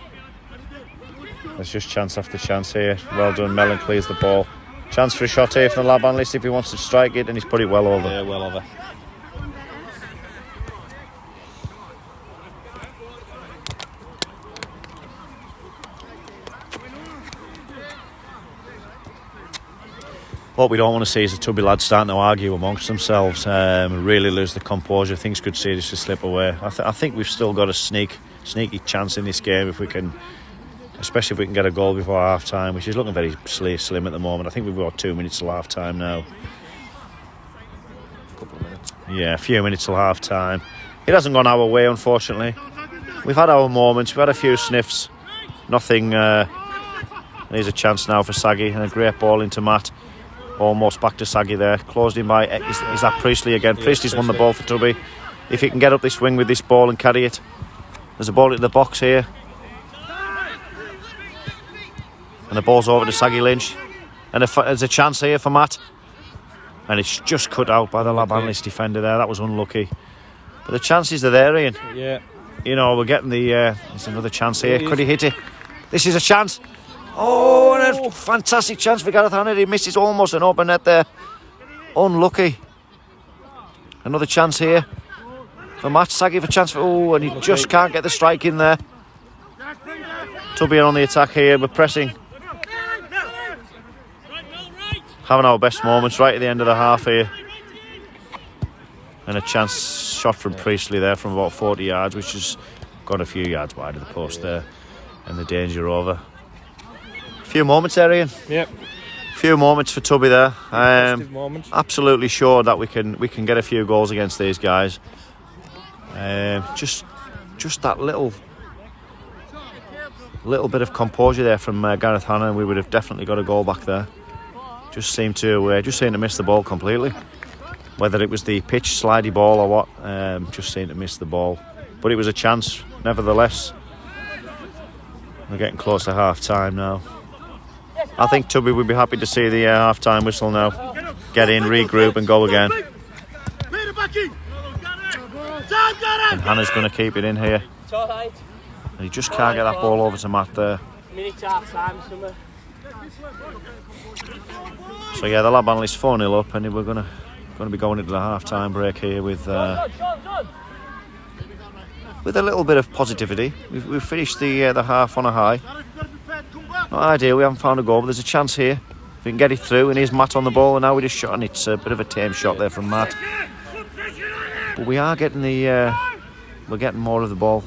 chance after chance here. Well done, Mellon clears the ball. Chance for a shot here from the Lab Analyst if he wants to strike it, and he's put it well over. Yeah, well over. What we don't want to see is the Tubby lads starting to argue amongst themselves, really lose the composure. Things could seriously slip away. I think we've still got a sneaky chance in this game if we can, especially if we can get a goal before half time, which is looking very slim at the moment. I think we've got 2 minutes till half time now. A couple of minutes. Yeah, a few minutes till half time. It hasn't gone our way, unfortunately. We've had our moments, we've had a few sniffs. Nothing. Here's a chance now for Saggy, and a great ball into Matt. Almost back to Saggy there. Closed in by, is that Priestley again? Yeah, Priestley's won the ball for Tubby. If he can get up this wing with this ball and carry it. There's a ball into the box here. And the ball's over to Saggy Lynch. And there's a chance here for Matt. And it's just cut out by the Lab Analyst defender there. That was unlucky. But the chances are there, Ian. Yeah. You know, we're getting the... there's another chance here. Could he hit it? This is a chance. Oh, and a fantastic chance for Gareth Hannard. He misses almost an open net there. Unlucky. Another chance here for Matt. Saggy for chance for... Oh, and he just can't get the strike in there. Tubby on the attack here. We're pressing. Having our best moments right at the end of the half here. And a chance shot from Priestley there from about 40 yards, which has gone a few yards wide of the post there. And the danger over. Few moments there, Ian. Yep. Few moments for Tubby there. Moments. Absolutely sure that we can get a few goals against these guys. Just that little bit of composure there from Gareth Hanna, and we would have definitely got a goal back there. Just seemed to miss the ball completely. Whether it was the pitch slidey ball or what, just seemed to miss the ball. But it was a chance, nevertheless. We're getting close to half time now. I think Tubby would be happy to see the half-time whistle now. Get in, regroup and go again. And Hannah's going to keep it in here. And he just can't get that ball over to Matt there. So yeah, the Lab Analysts 4-0 up, and we're going to be going into the half-time break here with a little bit of positivity. We've finished the half on a high. Not ideal, we haven't found a goal, but there's a chance here. If we can get it through, and here's Matt on the ball, and now we just shot, and it's a bit of a tame shot there from Matt. But we are getting we're getting more of the ball.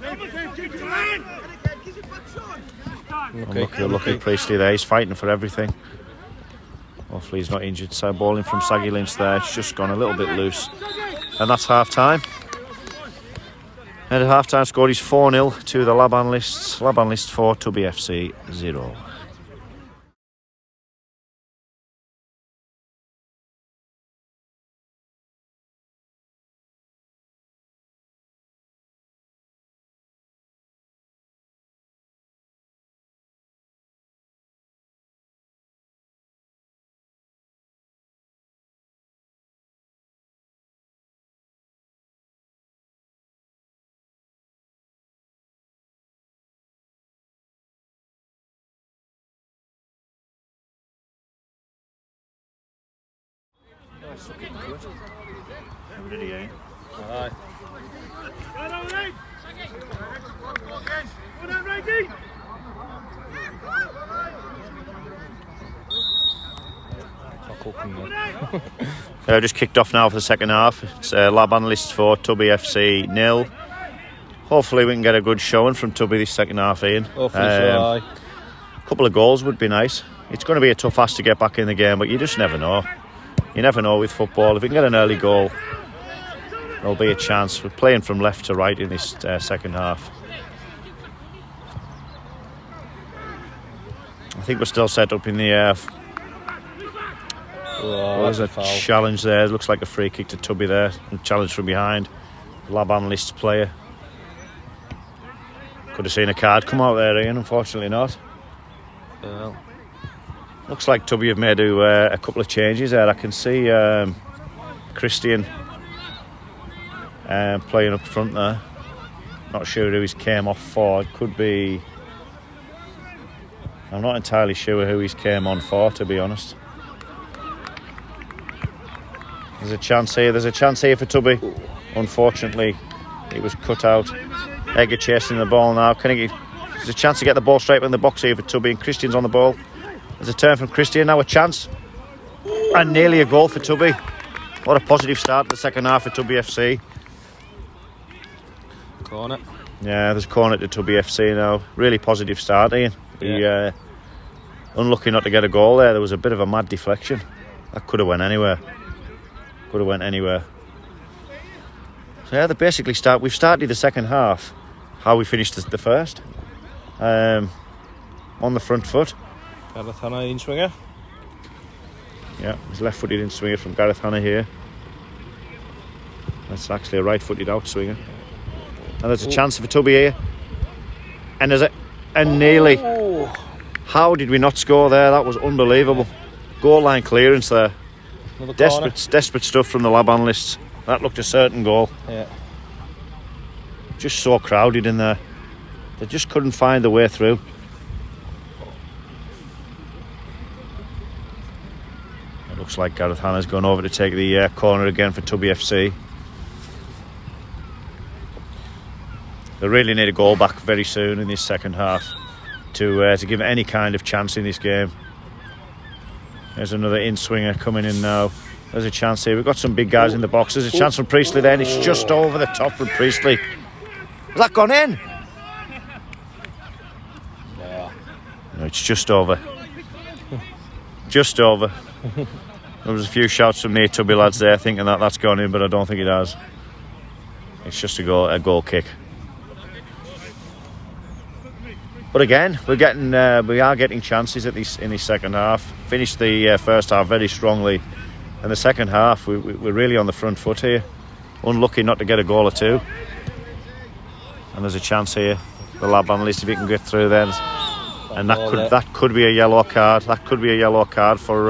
Lucky Priestley there, he's fighting for everything. Hopefully he's not injured. So ball in from Saggy Lynch there, it's just gone a little bit loose. And that's half time. And at half time score is 4-0 to the Lab Analysts. Lab Analysts 4, TubbyFC 0. Aye. Just kicked off now for the second half. It's Lab Analysts 4, TubbyFC 0. Hopefully we can get a good showing from Tubby this second half, Ian. Hopefully so, aye. A couple of goals would be nice. It's going to be a tough ask to get back in the game, but you just never know. You never know with football. If we can get an early goal, there'll be a chance. We're playing from left to right in this second half. I think we're still set up in the air. There's a challenge there. It looks like a free kick to Tubby there. A challenge from behind. Lab Analysts player. Could have seen a card come out there, Ian. Unfortunately not. Looks like Tubby have made a couple of changes there. I can see Christian playing up front there. Not sure who he's came off for. It could be... I'm not entirely sure who he's came on for, to be honest. There's a chance here for Tubby. Unfortunately, he was cut out. Egger chasing the ball now. There's a chance to get the ball straight in the box here for Tubby, and Christian's on the ball. There's a turn from Christian, now a chance. And nearly a goal for Tubby. What a positive start to the second half for TubbyFC. Corner. Yeah, there's a corner to TubbyFC now. Really positive start, Ian. Yeah. Unlucky not to get a goal there. There was a bit of a mad deflection. That could have went anywhere. So yeah, we've started the second half how we finished the first. On the front foot. Gareth Hanna in swinger. Yeah, he's left-footed in swinger from Gareth Hanna here. That's actually a right-footed out swinger. And there's a chance for Tubby here. And nearly. How did we not score there? That was unbelievable. Goal line clearance there. Desperate stuff from the Lab Analysts. That looked a certain goal. Yeah. Just so crowded in there. They just couldn't find the way through. It looks like Gareth Hanna's gone over to take the corner again for TubbyFC. They really need a goal back very soon in this second half to give it any kind of chance in this game. There's another in-swinger coming in now. There's a chance here. We've got some big guys in the box. There's a chance from Priestley then. It's just over the top from Priestley. Has that gone in? Yeah. No, it's just over. Just over. There was a few shouts from near Tubby lads there thinking that that's gone in, but I don't think it has. It's just a goal kick. But again, we are getting chances in this second half. Finished the first half very strongly. In the second half, we're really on the front foot here. Unlucky not to get a goal or two. And there's a chance here. The Lab Analysts, if he can get through there. And that could be a yellow card. That could be a yellow card for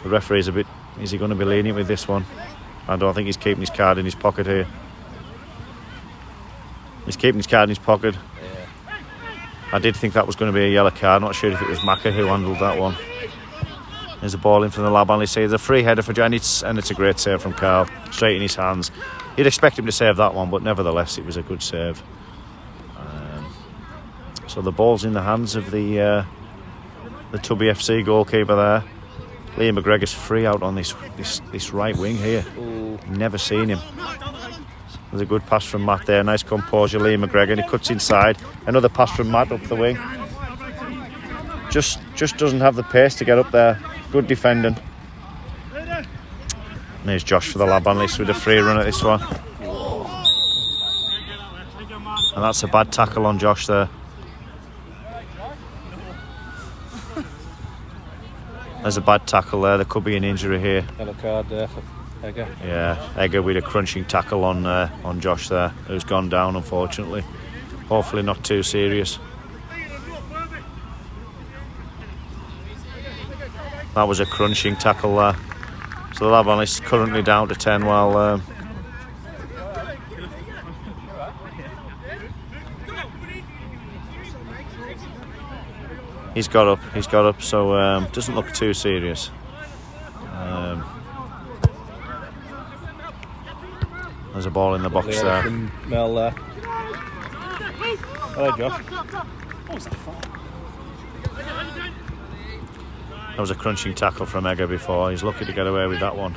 the referee's a bit. Is he going to be lenient with this one? I don't think he's keeping his card in his pocket here. He's keeping his card in his pocket. Yeah. I did think that was going to be a yellow card. Not sure if it was Macca who handled that one. There's a ball in from the Lab Analysts. It's a free header for Jan, and it's a great save from Carl. Straight in his hands. You'd expect him to save that one, but nevertheless, it was a good save. So the ball's in the hands of the TubbyFC goalkeeper there. Liam McGregor's free out on this right wing here. Ooh. Never seen him. There's a good pass from Matt there. Nice composure, Liam McGregor. And he cuts inside. Another pass from Matt up the wing. Just doesn't have the pace to get up there. Good defending. And there's Josh for the Lab Analysts with a free run at this one. And that's a bad tackle on Josh there. There's a bad tackle there. There could be an injury here. Yellow card there for Egger. Yeah, Egger with a crunching tackle on Josh there, who's gone down unfortunately. Hopefully not too serious. That was a crunching tackle there. So the Lab Analysts currently down to 10 while he's got up, so doesn't look too serious. There's a ball in the box there. Mel there. Hello, Josh. That was a crunching tackle from Egger before. He's lucky to get away with that one.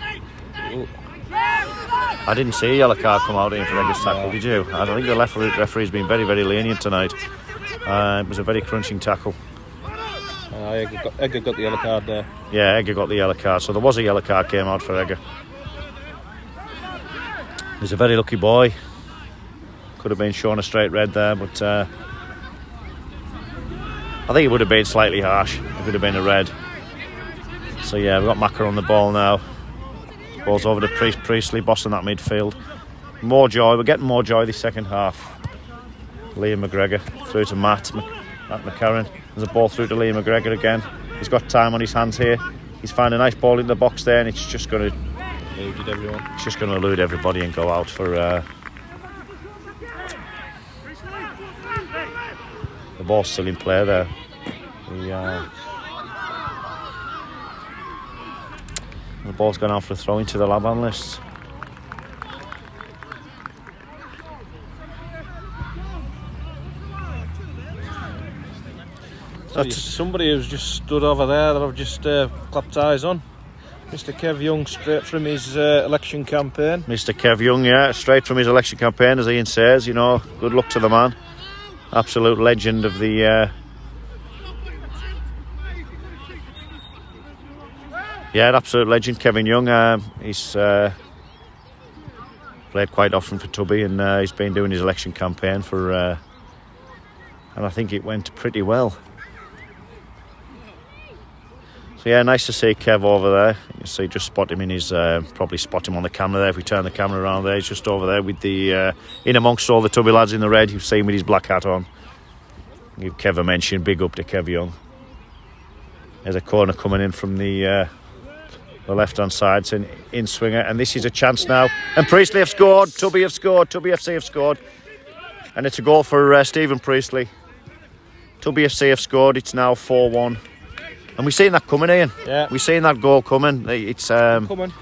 Ooh. I didn't see a yellow card come out in for Egger's tackle, did you? I think the referee's been very, very lenient tonight. It was a very crunching tackle. Egger got the yellow card there. Yeah, Egger got the yellow card, so there was a yellow card came out for Egger. He's a very lucky boy. Could have been shown a straight red there, but I think it would have been slightly harsh if it had been a red. So yeah, we've got Macca on the ball now. Ball's over to Priestley, bossing that midfield. More joy, we're getting more joy this second half. Liam McGregor through to Matt McCarran. There's a ball through to Liam McGregor again. He's got time on his hands here. He's found a nice ball in the box there, and it's just going to elude everybody and go out for The ball's still in play there. The ball's gone out for a throw into the Lab Analysts. That's somebody who's just stood over there that I've just clapped eyes on. Mr. Kev Young, straight from his election campaign. Mr. Kev Young, yeah, straight from his election campaign, as Ian says. You know, good luck to the man. Absolute legend of the... Yeah, an absolute legend, Kevin Young. He's played quite often for Tubby, and he's been doing his election campaign for... and I think it went pretty well. So yeah, nice to see Kev over there. You can see, just spot him in his... probably spot him on the camera there if we turn the camera around there. He's just over there with the... in amongst all the Tubby lads in the red. You've seen him with his black hat on. Give Kev a mention. Big up to Kev Young. There's a corner coming in from the left-hand side. It's an in-swinger. And this is a chance now. And Priestley have scored. Tubby have scored. Tubby FC have scored. And it's a goal for Stephen Priestley. Tubby FC have scored. It's now 4-1. And we've seen that coming, Ian. Yeah. We've seen that goal coming. It's Coming.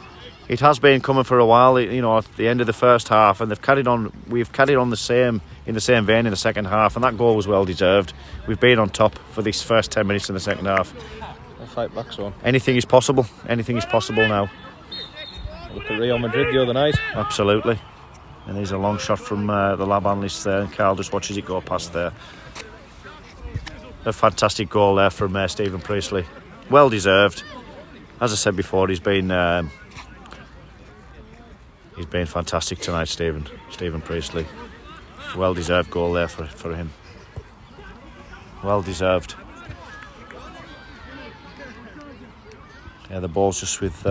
It has been coming for a while. You know, at the end of the first half, and they've carried on. We've carried on in the same vein in the second half, and that goal was well deserved. We've been on top for these first 10 minutes in the second half. I'll fight back, so. Anything is possible. Anything is possible now. Look at Real Madrid the other night. Absolutely. And there's a long shot from the Lab Analysts there, and Carl just watches it go past there. A fantastic goal there from Stephen Priestley. Well deserved. As I said before, he's been fantastic tonight, Stephen Priestley. Well deserved goal there for him. Well deserved. Yeah, the ball's just with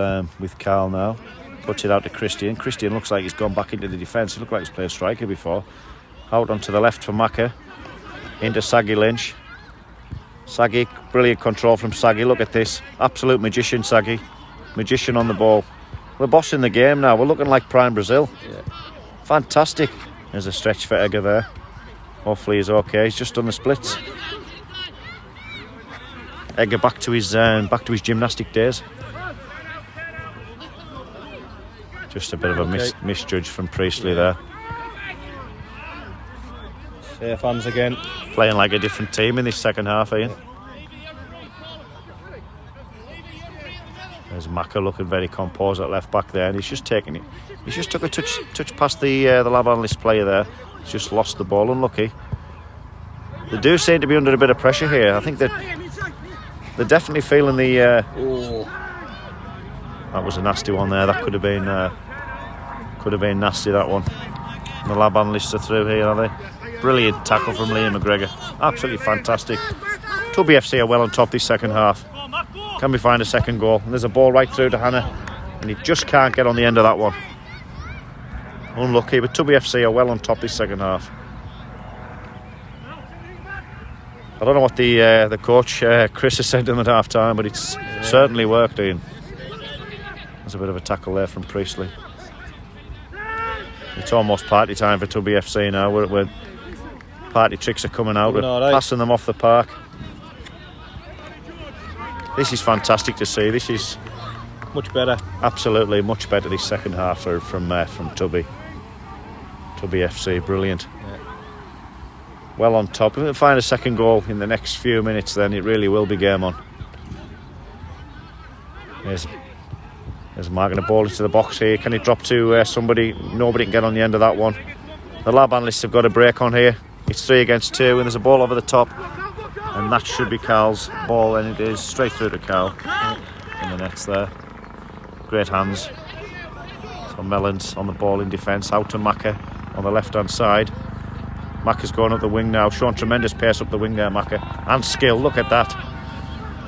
Carl now. Puts it out to Christian. Christian looks like he's gone back into the defence. He looked like he's played striker before. Out onto the left for Macca. Into Saggy Lynch. Saggy, brilliant control from Saggy. Look at this. Absolute magician, Saggy. Magician on the ball. We're bossing the game now. We're looking like prime Brazil. Yeah. Fantastic. There's a stretch for Edgar there. Hopefully he's okay. He's just done the splits. Edgar back to his gymnastic days. Just a bit of a misjudge from Priestley there. Safe hands again. Playing like a different team in this second half, Ian. There's Macca looking very composed at left back there, and he's just taking it. He's just took a touch past the Lab Analyst player there. He's just lost the ball, unlucky. They do seem to be under a bit of pressure here. I think they're definitely feeling the... That was a nasty one there. That could have been nasty, that one. And the Lab Analysts are through here, are they? Brilliant tackle from Liam McGregor. Absolutely fantastic. Tubby FC are well on top this second half. Can we find a second goal? And there's a ball right through to Hannah, and he just can't get on the end of that one. Unlucky, but Tubby FC are well on top this second half. I don't know what the coach Chris has said in at half time, but it's certainly worked, Ian. There's a bit of a tackle there from Priestley. It's almost party time for Tubby FC now. We're party tricks are coming out. We're passing them off the park. This is fantastic to see. This is much better. Absolutely much better this second half from Tubby. Tubby FC, brilliant. Yeah. Well on top. If we find a second goal in the next few minutes, then it really will be game on. There's marking a ball into the box here. Can it drop to somebody? Nobody can get on the end of that one. The Lab Analysts have got a break on here. It's 3 against 2, and there's a ball over the top, and that should be Carl's ball, and it is straight through to Carl in the nets there. Great hands. So Mellons on the ball in defence, out to Macca on the left hand side. Macca's going up the wing now, showing tremendous pace up the wing there, Macca, and skill. Look at that.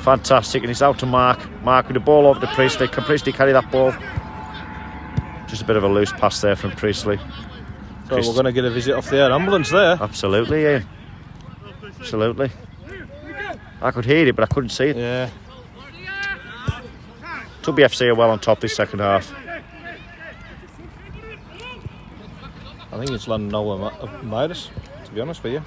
Fantastic, and it's out to Mark. Mark with the ball over to Priestley. Can Priestley carry that ball? Just a bit of a loose pass there from Priestley. So we're going to get a visit off the air ambulance there. Absolutely, Ian. Absolutely. I could hear it, but I couldn't see it. Yeah. Tubby FC are well on top this second half. I think it's landing over Midas, to be honest with you.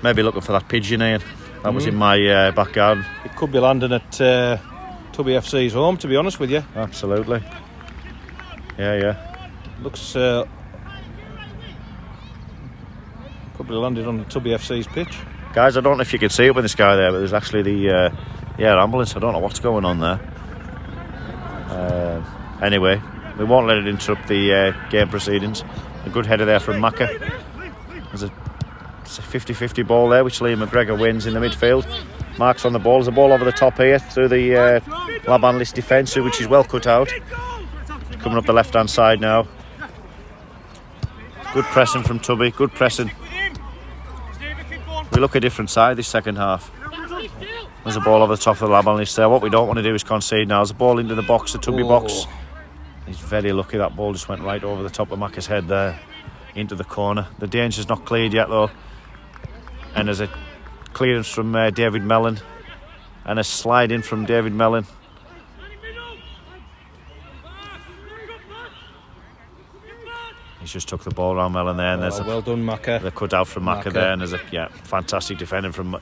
Maybe looking for that pigeon, Ian. That was in my back garden. It could be landing at TubbyFC's home, to be honest with you. Absolutely. Yeah. Looks probably landed on TubbyFC's pitch. Guys, I don't know if you can see it with the sky there, but there's actually the air ambulance. I don't know what's going on there. Anyway, we won't let it interrupt the game proceedings. A good header there from Macca. There's a 50-50 ball there, which Liam McGregor wins in the midfield. Marks on the ball. There's a ball over the top here through the Lab Analysts defence, which is well cut out. Coming up the left-hand side now. Good pressing from Tubby. Good pressing. We look a different side this second half. There's a ball over the top of the Lab Analysts there. What we don't want to do is concede now. There's a ball into the box, the Tubby box. He's very lucky that ball just went right over the top of Macca's head there, into the corner. The danger's not cleared yet though. And there's a clearance from David Mellon and a slide in from David Mellon. He's just took the ball around Mellon there, and there's well done, Macca. The cut out from Macca there, and there's a fantastic defending from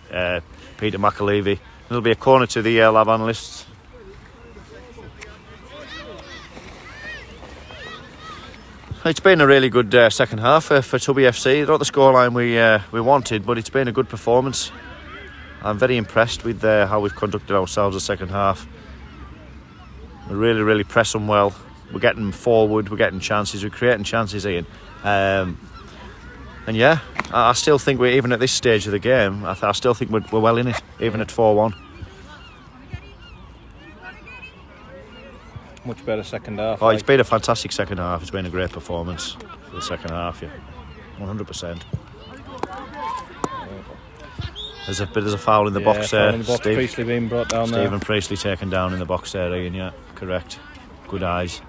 Peter McAlevey. There'll be a corner to the Lab Analysts. It's been a really good second half for TubbyFC. Not the scoreline we wanted, but it's been a good performance. I'm very impressed with how we've conducted ourselves the second half. We really press them well. We're getting forward, we're getting chances, we're creating chances, Ian. And yeah, I still think we're, even at this stage of the game, I still think we're well in it, even at 4-1. Much better second half. Oh, it's been a fantastic second half. It's been a great performance for the second half, yeah. 100%. There's a foul in the box there. In the box. Priestley being brought down there. Stephen Priestley taken down in the box there, Ian, yeah, correct. Good eyes.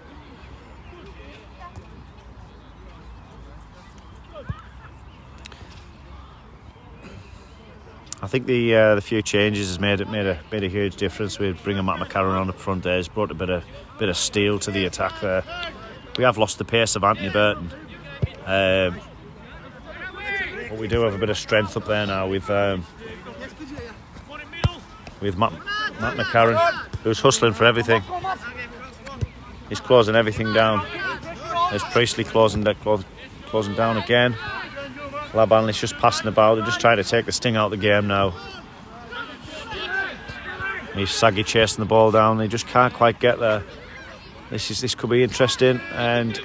I think the few changes has made a huge difference. We're bringing Matt McCarron on up front there. He's brought a bit of steel to the attack there. We have lost the pace of Anthony Burton, but we do have a bit of strength up there now with Matt McCarron, who's hustling for everything. He's closing everything down. There's Priestley closing down again. Lab Analysts just passing about. They're just trying to take the sting out of the game now. He's Saggy chasing the ball down. They just can't quite get there. This could be interesting. And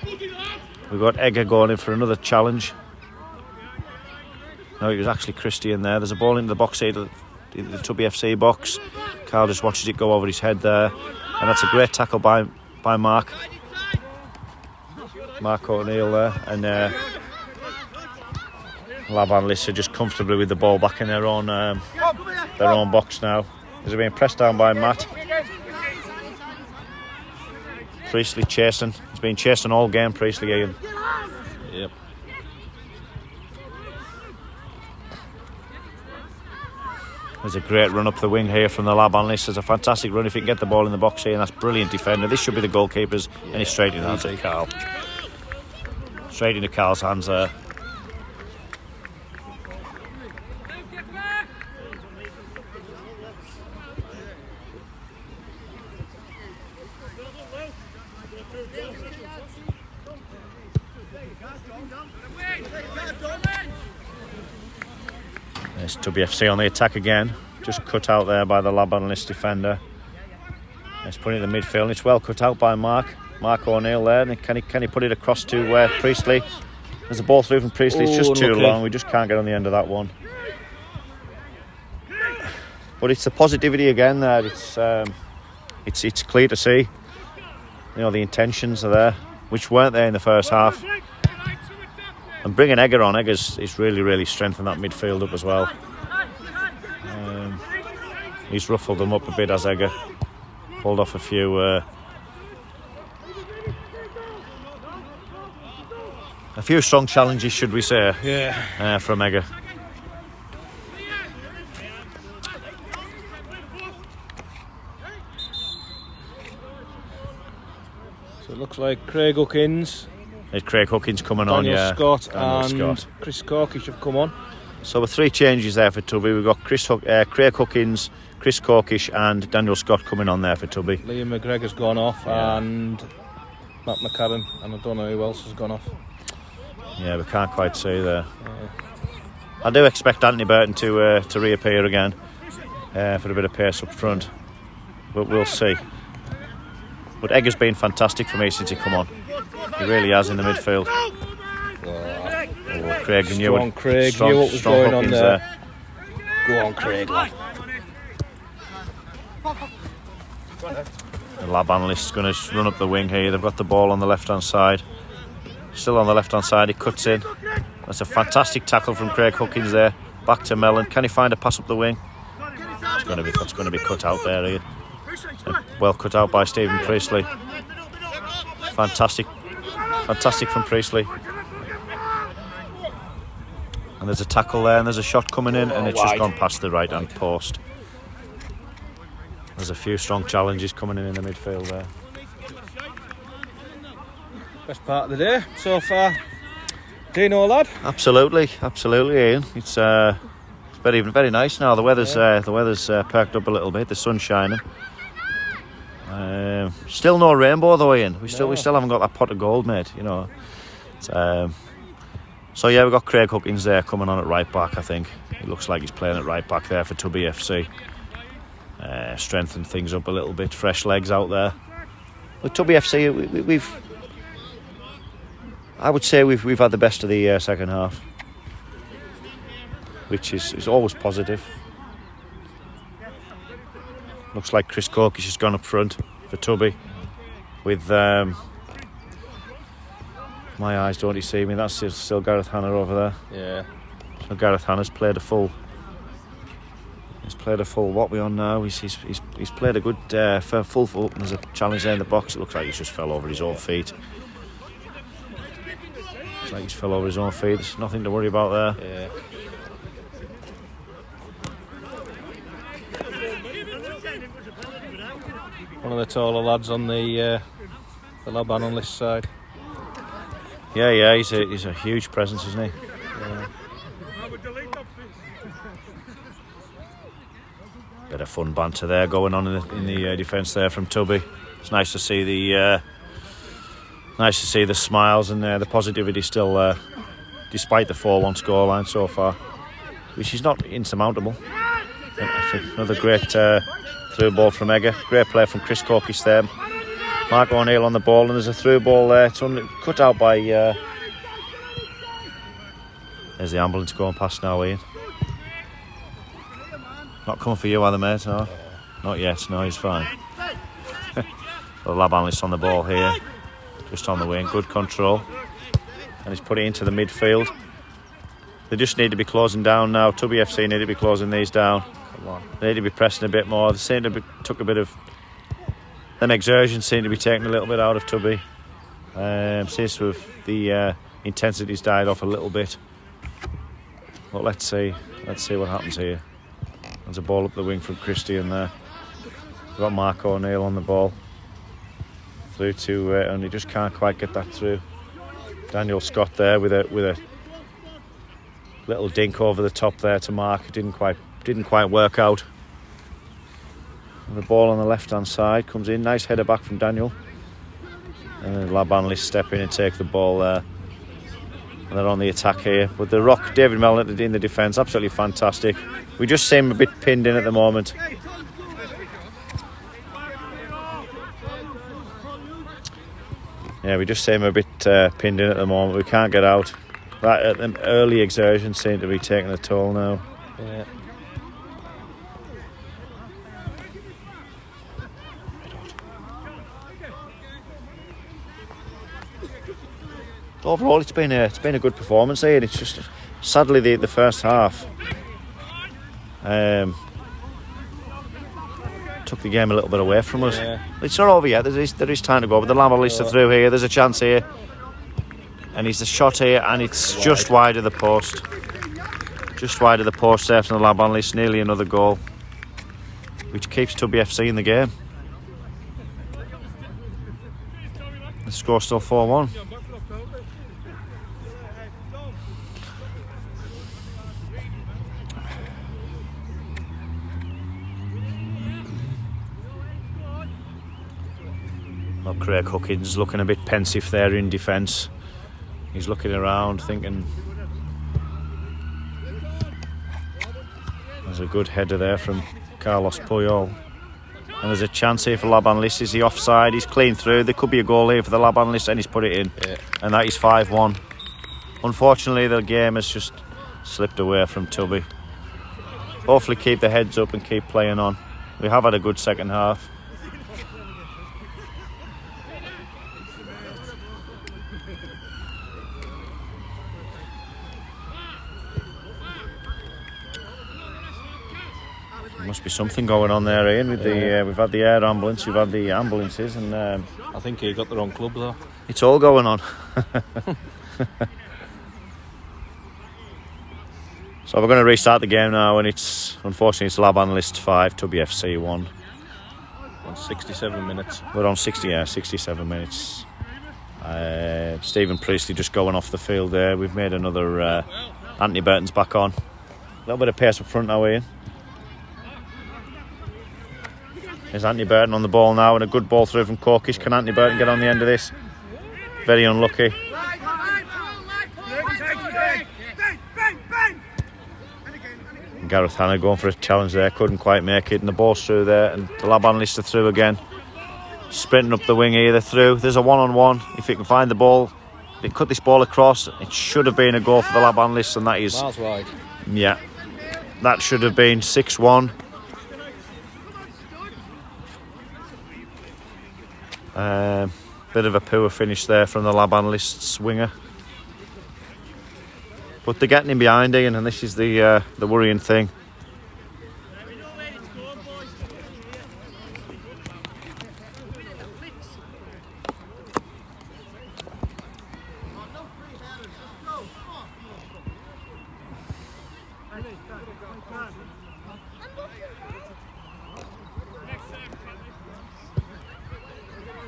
we've got Egger going in for another challenge. No, it was actually Christie in there. There's a ball into the box here, the TubbyFC box. Carl just watches it go over his head there. And that's a great tackle by Mark O'Neill there. And Lab Analysts are just comfortably with the ball back in their own box now. They're being pressed down by Matt. Priestley chasing. He's been chasing all game, Priestley, Ian. Yep. There's a great run up the wing here from the Lab Analysts. There's a fantastic run if he can get the ball in the box here, and that's brilliant defender. This should be the goalkeeper's, and he's straight in the hands of Carl. Straight into Carl's hands there. There's TubbyFC on the attack again. Just cut out there by the Lab Analyst defender. Let's put it in the midfield. It's well cut out by Mark O'Neill there. And can he put it across to Priestley? There's a ball through from Priestley. It's just too long. We just can't get on the end of that one. But it's the positivity again there. It's clear to see. You know, the intentions are there, which weren't there in the first half. And bringing Egger on, Egger's really strengthened that midfield up as well. He's ruffled them up a bit as Egger pulled off a few strong challenges, should we say? Yeah. From Egger. So it looks like Craig Huckins. There's Craig Huckins coming on, Daniel yeah. Scott Daniel and Scott. Chris Corkish have come on. So with 3 changes there for Tubby. We've got Craig Huckins, Chris Corkish and Daniel Scott coming on there for Tubby. Liam McGregor's gone off, and Matt McCarran, and I don't know who else has gone off. Yeah, we can't quite see there. I do expect Anthony Burton to reappear again for a bit of pace up front, but we'll see. But Egger's been fantastic for me since he come on. He really has in the midfield. Craig, you knew it. Craig knew what was going on there. Go on, Craig, lad. The Lab Analysts going to run up the wing here. They've got the ball on the left hand side. Still on the left hand side, he cuts in. That's a fantastic tackle from Craig Huckins there. Back to Mellon. Can he find a pass up the wing? That's going to be cut out there here. Well cut out by Stephen Priestley. Fantastic from Priestley. And there's a tackle there, and there's a shot coming in, and it's just gone past the right hand post. There's a few strong challenges coming in the midfield there. Best part of the day so far. Dino, lad. Absolutely, Ian. It's very, very nice now. The weather's perked up a little bit. The sun's shining. Still no rainbow though, Ian. We still haven't got that pot of gold, mate. You know. So yeah, we've got Craig Huckins there coming on at right back. I think it looks like he's playing at right back there for TubbyFC. Strengthened things up a little bit. Fresh legs out there. With TubbyFC, I would say we've had the best of the second half, which is always positive. Looks like Chris Corkish has gone up front for Tubby with my eyes don't deceive me. That's still Gareth Hanna over there. Yeah. So Gareth Hanna's played a full. He's played a full. What we on now? He's played a good full foot. And there's a challenge there in the box. It looks like he's just fell over his own feet. Looks like he's fell over his own feet. There's nothing to worry about there. Yeah. One of the taller lads on the Lab Analysts side. Yeah, he's a huge presence, isn't he? Yeah. Bit of fun banter there going on in the defence there from Tubby. It's nice to see the smiles and the positivity still, despite the 4-1 scoreline so far, which is not insurmountable. Another great through ball from Egger. Great play from Chris Corkish there. Mark O'Neill on the ball, and there's a through ball there. It's cut out by. There's the ambulance going past now, Ian. Not coming for you either, mate, no? Not yet, no, he's fine. The Lab Analysts on the ball here. Just on the wing, good control. And he's put it into the midfield. They just need to be closing down now. TubbyFC need to be closing these down. Come on. They need to be pressing a bit more. They seem to be took a bit of. Them exertions seem to be taking a little bit out of Tubby. Seems to have the intensity's died off a little bit. But let's see what happens here. There's a ball up the wing from Christian there. We've got Mark O'Neill on the ball. Through to and he just can't quite get that through. Daniel Scott there with a little dink over the top there to Mark. It didn't quite work out. And the ball on the left hand side comes in. Nice header back from Daniel. And the Lab Analysts step in and take the ball there. And they're on the attack here. But the rock, David Mellon in the defence, absolutely fantastic. We just seem a bit pinned in at the moment. Yeah, we just seem a bit pinned in at the moment. We can't get out. That early exertion seem to be taking a toll now. Yeah. Overall, it's been a good performance here. It's just sadly the first half took the game a little bit away from us. Yeah. It's not over yet. There is time to go. But the Lab Analysts are through here. There's a chance here, and he's the shot here, and it's just wide of the post. Just wide of the post there from the Lab Analysts. Nearly another goal, which keeps TubbyFC in the game. The score's still 4-1. Well, Craig Huckins looking a bit pensive there in defence. He's looking around thinking there's a good header there from Carlos Puyol. And there's a chance here for Lab Analysts. Is he offside? He's clean through. There could be a goal here for the Lab Analysts, and he's put it in. Yeah. And that is 5-1. Unfortunately, the game has just slipped away from Tubby. Hopefully keep the heads up and keep playing on. We have had a good second half. There must be something going on there, Ian. With we've had the air ambulance, we've had the ambulances, and I think he got the wrong club though. it's all going on. So we're going to restart the game now, and unfortunately it's Lab Analysts 5, TubbyFC 1. On 67 minutes. We're on 67 minutes. Stephen Priestley just going off the field there. We've made another. Anthony Burton's back on. A little bit of pace up front now, Ian. There's Anthony Burton on the ball now, and a good ball through from Corkish. Can Anthony Burton get on the end of this? Very unlucky. And Gareth Hanna going for a challenge there, couldn't quite make it, and the ball's through there, and the Lab Analysts are through again. Sprinting up the wing here, they're through. There's a one-on-one. If he can find the ball, they cut this ball across. It should have been a goal for the Lab Analysts, and that is... Miles wide. Yeah, that should have been 6-1. Bit of a poor finish there from the Lab Analysts winger, but they're getting him behind, Ian, and this is the worrying thing.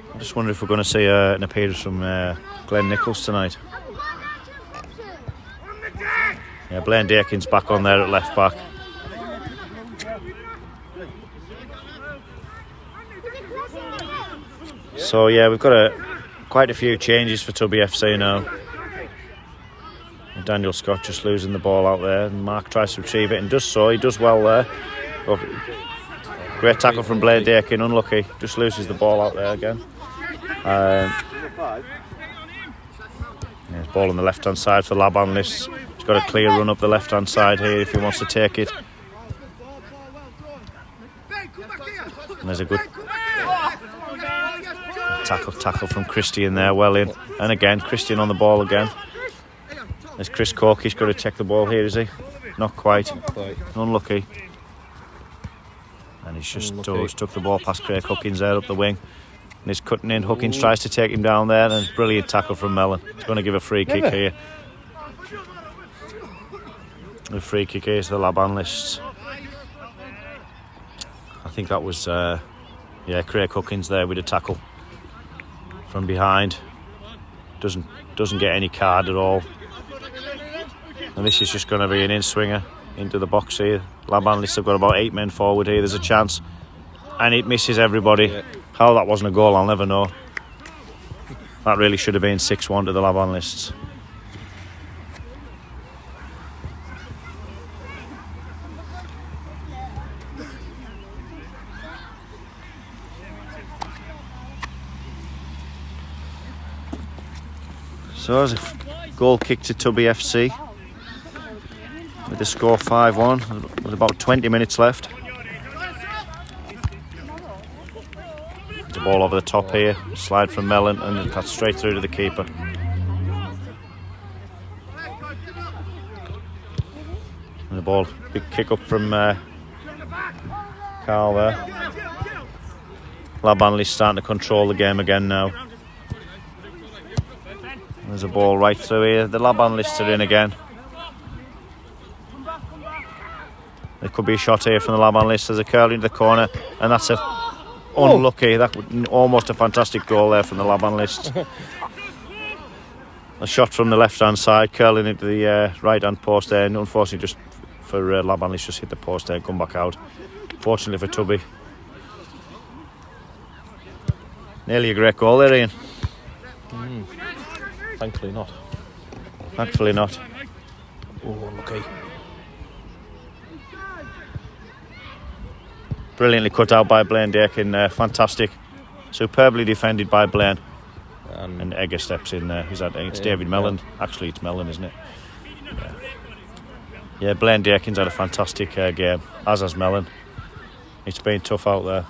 I just wonder if we're going to see an appearance from Glenn Nichols tonight. Yeah, Blaine Dakin's back on there at left back. So yeah, we've got quite a few changes for TubbyFC now. And Daniel Scott just losing the ball out there, and Mark tries to retrieve it and does so. He does well there. Oh, great tackle from Blaine Dakin, unlucky. Just loses the ball out there again. There's ball on the left hand side for Lab Analysts. He's got a clear run up the left hand side here if he wants to take it. And there's a good tackle from Christian there, well in. And again, Christian on the ball again. There's Chris Corkish got to check the ball here, is he? Not quite. Unlucky. And he's just took the ball past Craig Huckins there up the wing. And he's cutting in. Huckins tries to take him down there, and brilliant tackle from Mellon. He's going to give a free kick here. A free kick here to the Lab Analysts. I think that was Craig Huckins there with a tackle from behind. Doesn't get any card at all. And this is just going to be an in-swinger into the box here. Lab Analysts have got about 8 men forward here. There's a chance, and it misses everybody. Yeah. How that wasn't a goal, I'll never know. That really should have been 6-1 to the Lab Analysts. So there's a goal kick to TubbyFC with the score 5-1 with about 20 minutes left. The ball over the top here, slide from Mellon, and that's straight through to the keeper. And the ball, big kick up from Carl there. Lab Analysts starting to control the game again now. There's a ball right through here. The Lab Analysts are in again. There could be a shot here from the Lab Analysts. There's a curl into the corner, and that's unlucky. That would almost a fantastic goal there from the Lab Analysts. A shot from the left hand side, curling into the right hand post there, and unfortunately just for Lab Analysts just hit the post there and come back out. Fortunately for Tubby. Nearly a great goal there, Ian. Thankfully not. Thankfully not. Oh, unlucky. Brilliantly cut out by Blaine Dakin. Fantastic. Superbly defended by Blaine. And Egger steps in there. It's David Mellon. Actually, it's Mellon, isn't it? Yeah, Blaine Dakin's had a fantastic game, as has Mellon. It's been tough out there.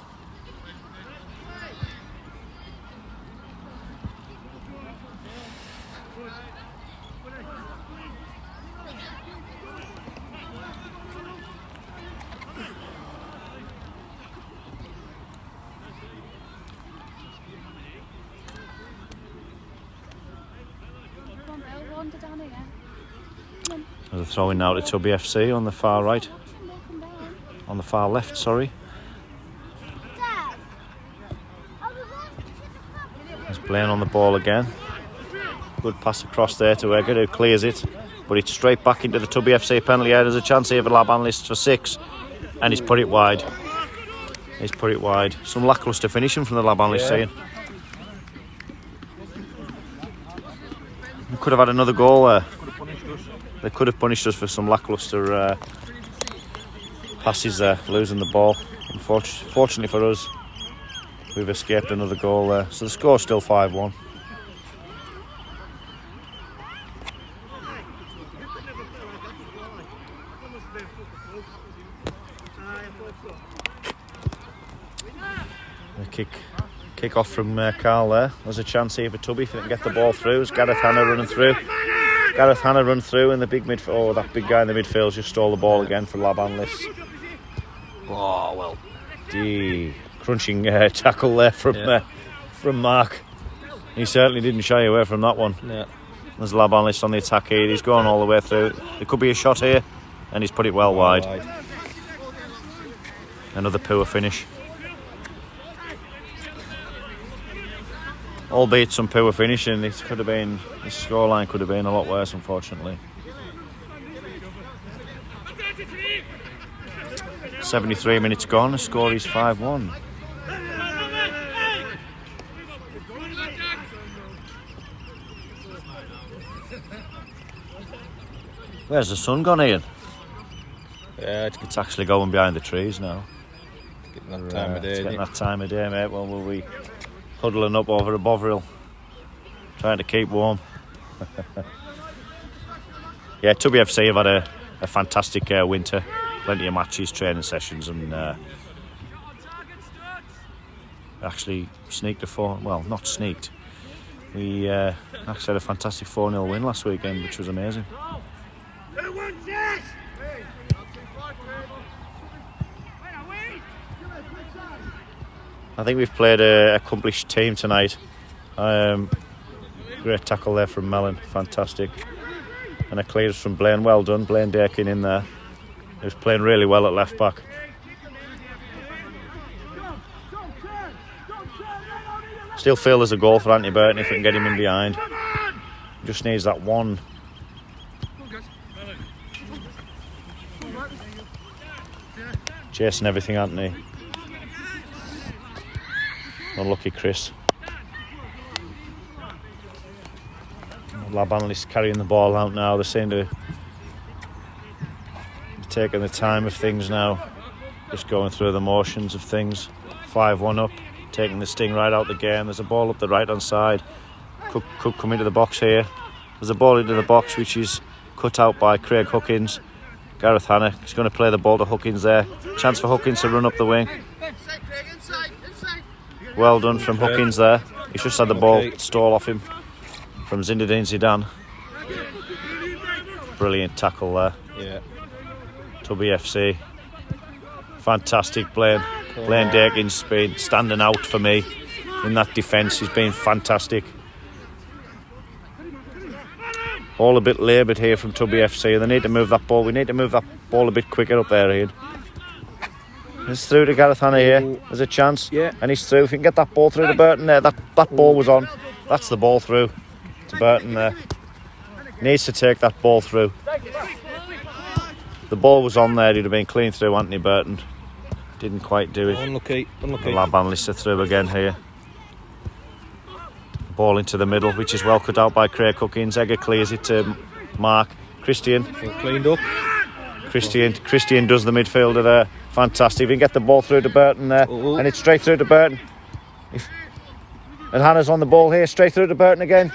They're throwing now to TubbyFC on the far right. On the far left, sorry. There's Blaine on the ball again. Good pass across there to Egger, who clears it. But it's straight back into the TubbyFC penalty area. There's a chance here for Lab Analysts for 6. And he's put it wide. He's put it wide. Some lacklustre finishing from the Lab Analysts, saying. We could have had another goal there. They could have punished us for some lacklustre passes there, losing the ball. Fortunately for us, we've escaped another goal there. So the score's still 5-1. The kick off from Carl there. There's a chance here for Tubby if they can get the ball through. It's Gareth Hanna running through. Gareth Hanna run through in the big midfield. Oh, that big guy in the midfield just stole the ball again for Lab Analysts. Oh, well. The crunching tackle there from Mark. He certainly didn't shy away from that one. Yeah. There's Lab Analysts on the attack here. He's going all the way through. There could be a shot here, and he's put it well wide. Another poor finish. Albeit some poor finishing, this scoreline could have been a lot worse, unfortunately. 73 minutes gone, the score is 5-1. Where's the sun gone, Ian? Yeah, it's actually going behind the trees now. Getting that time of day. It's getting that time of day, mate. Well, we'll be huddling up over a Bovril, trying to keep warm. Yeah, TubbyFC have had a fantastic winter. Plenty of matches, training sessions, and actually sneaked a 4. Well, not sneaked. We actually had a fantastic 4-0 win last weekend, which was amazing. I think we've played an accomplished team tonight. Great tackle there from Mellon, fantastic. And a clearance from Blaine, well done. Blaine Dakin in there. He was playing really well at left back. Still feel there's a goal for Anthony Burton if we can get him in behind. Just needs that one. Chasing everything, Anthony. Unlucky Chris. Lab Analysts carrying the ball out now. They seem to be taking the time of things now. Just going through the motions of things. 5-1 up. Taking the sting right out the game. There's a ball up the right hand side. Could come into the box here. There's a ball into the box which is cut out by Craig Huckins. Gareth Hanna is going to play the ball to Huckins there. Chance for Huckins to run up the wing. Well done from Huckins there. He's just had the ball stole off him from Zinedine Zidane. Brilliant tackle there. Yeah. TubbyFC. Fantastic Blaine. Blaine Dakin's been standing out for me in that defence. He's been fantastic. All a bit laboured here from TubbyFC. They need to move that ball. We need to move that ball a bit quicker up there, Ian. It's through to Gareth Hanna here. There's a chance. Yeah. And he's through. If you can get that ball through to Burton there. That ball was on. That's the ball through to Burton there. Needs to take that ball through. The ball was on there. He'd have been clean through Anthony Burton. Didn't quite do it. Unlucky. The Lab Analysts are through again here. Ball into the middle, which is well cut out by Craig Cookins. Egger clears it to Mark. Christian. Well cleaned up. Christian does the midfielder there. Fantastic. If he can get the ball through to Burton there, and it's straight through to Burton. And Hannah's on the ball here, straight through to Burton again.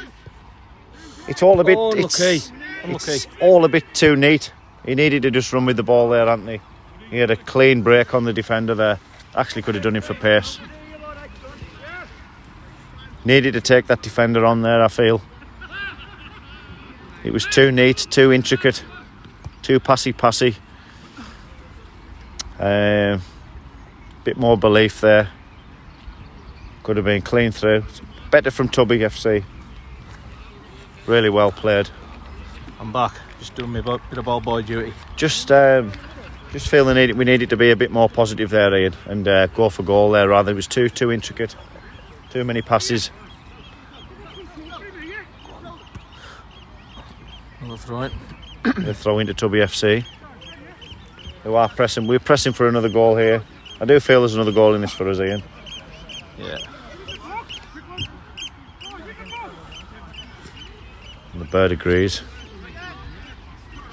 It's all a bit. It's all a bit too neat. He needed to just run with the ball there, Anthony. He had a clean break on the defender there. Actually, could have done him for pace. Needed to take that defender on there, I feel. It was too neat, too intricate, too passy. Bit more belief there. Could have been clean through. Better from TubbyFC. Really well played. I'm back. Just doing my bit of ball boy duty. Just feel we needed to be a bit more positive there, Ian, and go for goal there rather. It was too intricate. Too many passes. We'll throw it. They throw into TubbyFC. Who are pressing? We're pressing for another goal here. I do feel there's another goal in this for us, Ian. Yeah. And the bird agrees.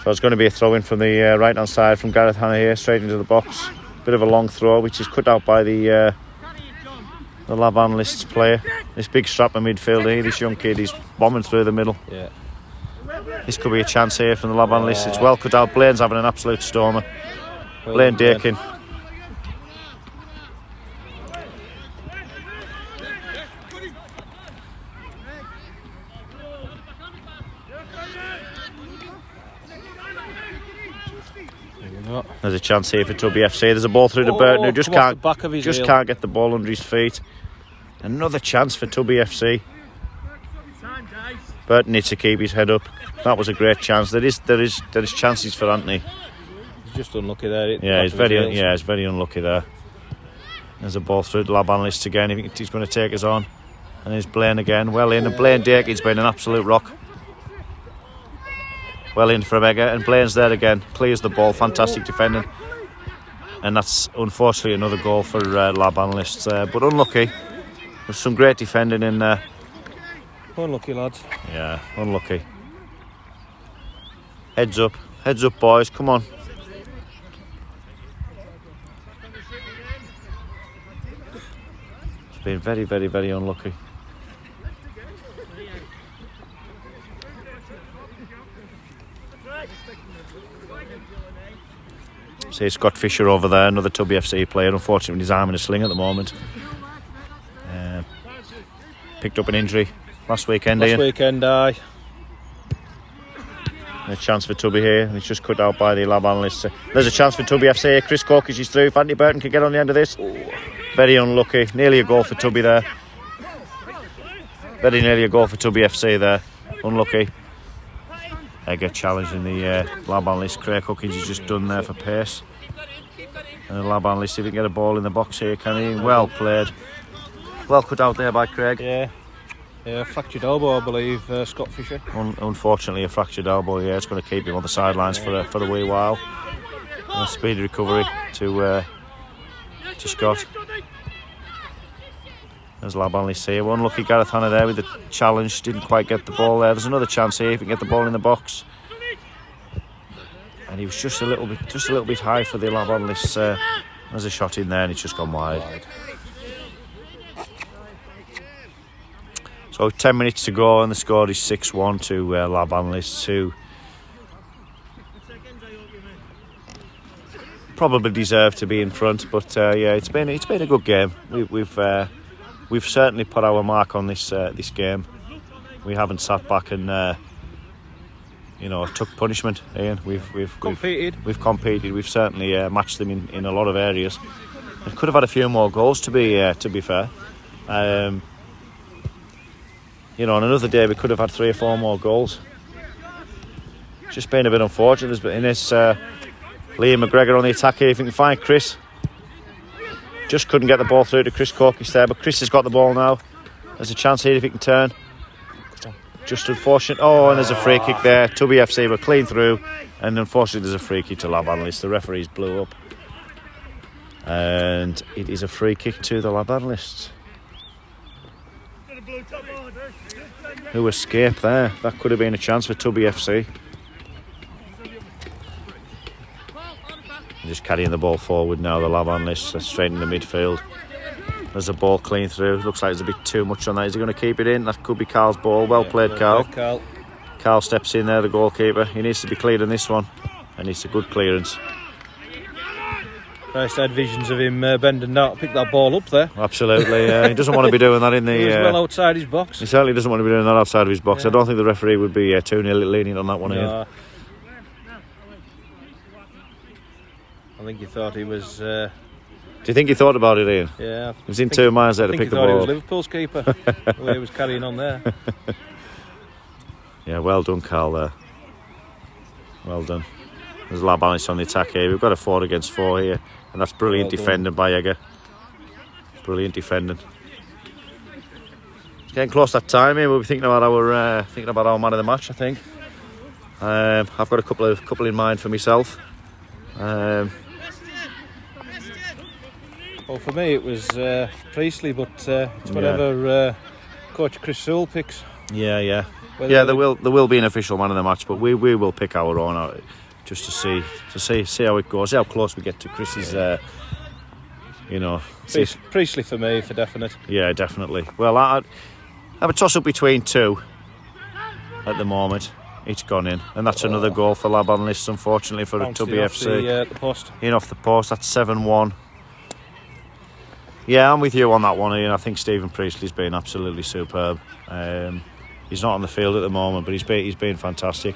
So it's going to be a throw in from the right hand side from Gareth Hannah here, straight into the box. Bit of a long throw, which is cut out by the Lab Analysts player. This big strapper midfielder here, this young kid, he's bombing through the middle. Yeah. This could be a chance here from the Lab Analysts. It's well cut out. Blaine's having an absolute stormer. Blaine Dakin. There's a chance here for TubbyFC. There's a ball through to Burton, who just can't get the ball under his feet. Another chance for TubbyFC. Burton needs to keep his head up. That was a great chance. There is chances for Anthony. He's just unlucky there. He's very unlucky there. There's a ball through to Lab Analysts again. I think he's going to take us on. And there's Blaine again. Well in, and Blaine Dakin's been an absolute rock. Well in from Egger, and Blaine's there again. Clears the ball, fantastic defending. And that's unfortunately another goal for Lab Analysts. But unlucky. There's some great defending in there. Unlucky lads. Yeah, unlucky. Heads up boys, come on. It's been very, very, very unlucky. See Scott Fisher over there, another TubbyFC player, unfortunately with his arm in a sling at the moment. Picked up an injury last weekend, aye. A chance for Tubby here, and it's just cut out by the Lab Analysts. There's a chance for TubbyFC. Chris Corkish is through. If Anthony Burton can get on the end of this. Very unlucky. Nearly a goal for Tubby there. Very nearly a goal for TubbyFC there. Unlucky. Egger challenging the Lab Analysts. Craig Cookins is just done there for pace. And the Lab Analysts, see if he can get a ball in the box here, can he? Well played. Well cut out there by Craig. Yeah, fractured elbow, I believe, Scott Fisher. Unfortunately, a fractured elbow. Yeah, it's going to keep him on the sidelines for a wee while. And a speedy recovery to Scott. There's Lab Analysts here. One lucky Gareth Hannah there with the challenge. Didn't quite get the ball there. There's another chance here if he can get the ball in the box. And he was just a little bit high for the Lab Analysts. There's a shot in there, and it's just gone wide. So 10 minutes to go, and the score is 6-1 to Lab Analysts, who probably deserve to be in front. But it's been a good game. We've certainly put our mark on this game. We haven't sat back and took punishment. Ian, we've competed. We've competed. We've certainly matched them in a lot of areas. We could have had a few more goals to be fair. On another day we could have had 3 or 4 more goals. It's just been a bit unfortunate. In this, Liam McGregor on the attack here. If you can find Chris. Just couldn't get the ball through to Chris Corkish there, but Chris has got the ball now. There's a chance here if he can turn. Just unfortunate. Oh, and there's a free kick there. TubbyFC were clean through, and unfortunately there's a free kick to Lab Analysts. The referees blew up. And it is a free kick to the Lab Analysts. Who escaped there? That could have been a chance for TubbyFC. Just carrying the ball forward now, the Lab Analysts are straight in the midfield. There's a ball clean through. Looks like there's a bit too much on that. Is he going to keep it in? That could be Carl's ball. Well played, Carl. Carl steps in there, the goalkeeper. He needs to be cleared in this one. And it's a good clearance. Christ, had visions of him bending down to pick that ball up there. Absolutely, he doesn't want to be doing that in the... He was well outside his box. He certainly doesn't want to be doing that outside of his box. I don't think the referee would be too lenient on that one, Ian. I think he thought he was... Do you think he thought about it, Ian? Yeah. He was in 2 miles there to pick the ball. I think he thought he was Liverpool's keeper, the way he was carrying on there. Yeah, well done, Carl, there. Well done. There's Lab Analysts on the attack here. We've got a 4 against 4 here. And that's brilliant defending by Egger. Brilliant defending. It's getting close that time here. We'll be thinking about our man of the match, I think. I've got a couple in mind for myself. Well, for me it was Priestley, but it's whatever Coach Chris Sewell picks. Yeah. There will be an official man of the match, but we will pick our own out just to see how it goes, see how close we get to Chris's. Priestley for me, for definite. Yeah, definitely. Well, I have a toss up between 2 at the moment. It's gone in, and that's another goal for Lab Analysts, unfortunately, for TubbyFC. The post. In off the post, that's 7-1. Yeah, I'm with you on that one, Ian. I think Stephen Priestley's been absolutely superb. He's not on the field at the moment, but he's been fantastic.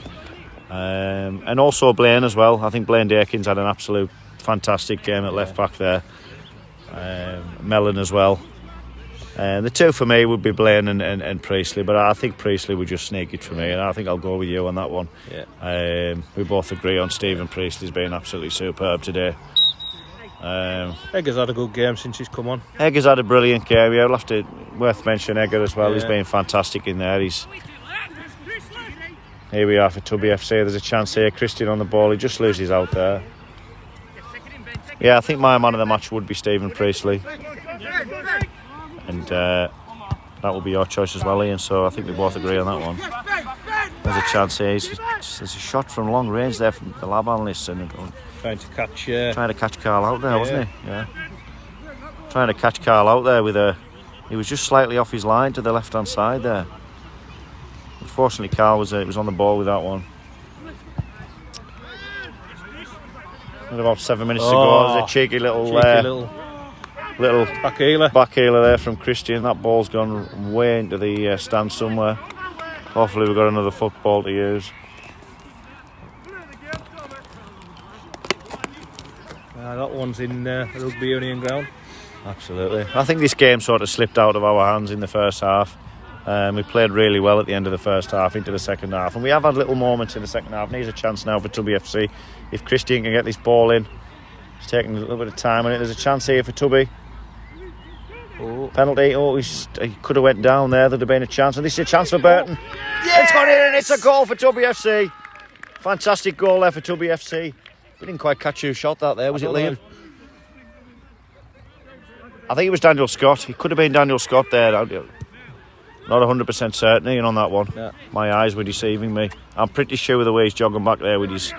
And also Blaine as well. I think Blaine Dakins had an absolute fantastic game at left back there. Mellon as well. The 2 for me would be Blaine and Priestley, but I think Priestley would just sneak it for me, and I think I'll go with you on that one. Yeah. We both agree on Stephen Priestley's been absolutely superb today. Egger's had a good game since he's come on. Egger's had a brilliant game. Yeah, we'll have to worth mention Egger as well. Yeah. He's been fantastic in there. Here we are for TubbyFC. There's a chance here. Christian on the ball. He just loses out there. Yeah, I think my man of the match would be Stephen Priestley. And that will be your choice as well, Ian. So I think we both agree on that one. There's a chance here. There's a shot from long range there from the Lab Analysts. Trying to catch Carl out there, wasn't he? Yeah. Trying to catch Carl out there with a... He was just slightly off his line to the left-hand side there. Unfortunately, Carl was on the ball with that one. And about 7 minutes to go. There's a cheeky little back healer there from Christian. That ball's gone way into the stand somewhere. Hopefully we've got another football to use. That one's in Rugby Union ground. Absolutely. I think this game sort of slipped out of our hands in the first half. We played really well at the end of the first half into the second half, and we have had little moments in the second half. And here's a chance now for TubbyFC. If Christian can get this ball in, it's taking a little bit of time on it. There's a chance here for Tubby. Penalty. He could have went down there. There'd have been a chance, and this is a chance for Burton. Yeah! It's gone in, and it's a goal for TubbyFC. Fantastic goal there for TubbyFC. We didn't quite catch who shot that there. Was it Liam? I think it was Daniel Scott. It could have been Daniel Scott there. Not 100% certain, Ian, on that one. Yeah. My eyes were deceiving me. I'm pretty sure the way he's jogging back there with his...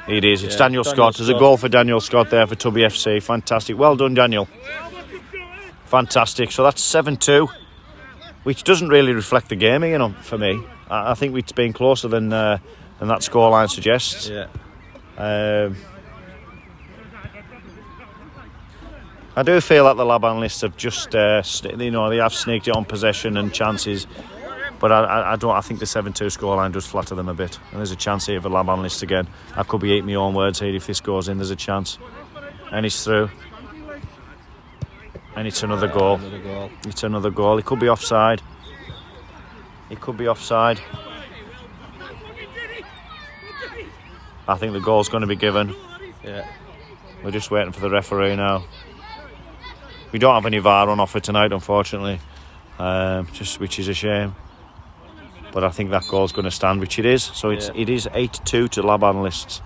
It is. It's Daniel Scott. There's a goal for Daniel Scott there for TubbyFC. Fantastic. Well done, Daniel. Fantastic. So that's 7-2, which doesn't really reflect the game, you know, for me. I think it's been closer than that scoreline suggests. Yeah. I do feel that the Lab Analysts have just, they have sneaked it on possession and chances, but I think the 7-2 scoreline does flatter them a bit. And there's a chance here for Lab Analysts again. I could be eating my own words here if this goes in. There's a chance, and it's through, and it's another goal. It's another goal. It could be offside. I think the goal's going to be given. Yeah. We're just waiting for the referee now. We don't have any VAR on offer tonight, unfortunately, which is a shame. But I think that goal's going to stand, which it is. So it is 8-2 to Lab Analysts,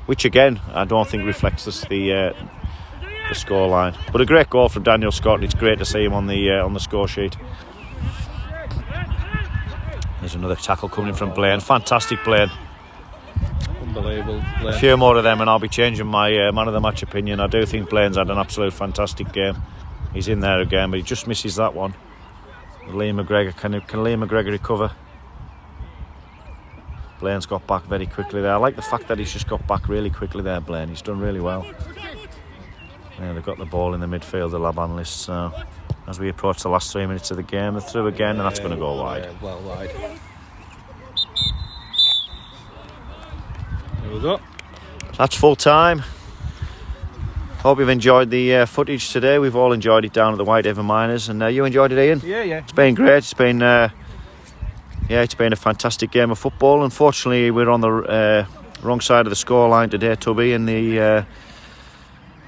which again I don't think reflects the scoreline. But a great goal from Daniel Scott, and it's great to see him on the score sheet. There's another tackle coming from Blaine. Fantastic, Blaine. Unbelievable. A few more of them and I'll be changing my man of the match opinion. I do think Blaine's had an absolute fantastic game. He's in there again, but he just misses that one. Liam McGregor, can Liam McGregor recover? Blaine's got back very quickly there. I like the fact that he's just got back really quickly there, Blaine. He's done really well. Yeah, they've got the ball in the midfield, the Lab Analysts. So as we approach the last 3 minutes of the game, they're through again, and that's going to go wide. Yeah, well wide. There we go. That's full time. Hope you've enjoyed the footage today. We've all enjoyed it down at the Whitehaven Miners, and you enjoyed it, Ian? Yeah. It's been great. It's been it's been a fantastic game of football. Unfortunately, we're on the wrong side of the scoreline today, Tubby, and the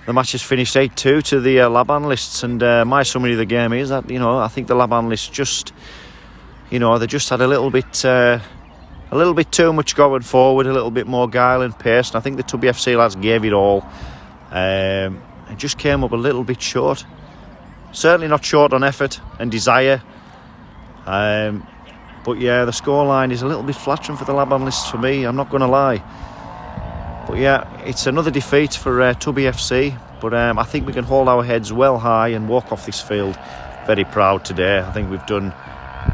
match has finished 8-2 to the Lab Analysts. And my summary of the game is that I think the Lab Analysts just they just had a little bit too much going forward, a little bit more guile and pace. And I think the TubbyFC lads gave it all. And just came up a little bit short. Certainly not short on effort and desire. But yeah, the scoreline is a little bit flattering for the Lab Analysts for me, I'm not going to lie. But yeah, it's another defeat for TubbyFC. But I think we can hold our heads well high and walk off this field very proud today. I think we've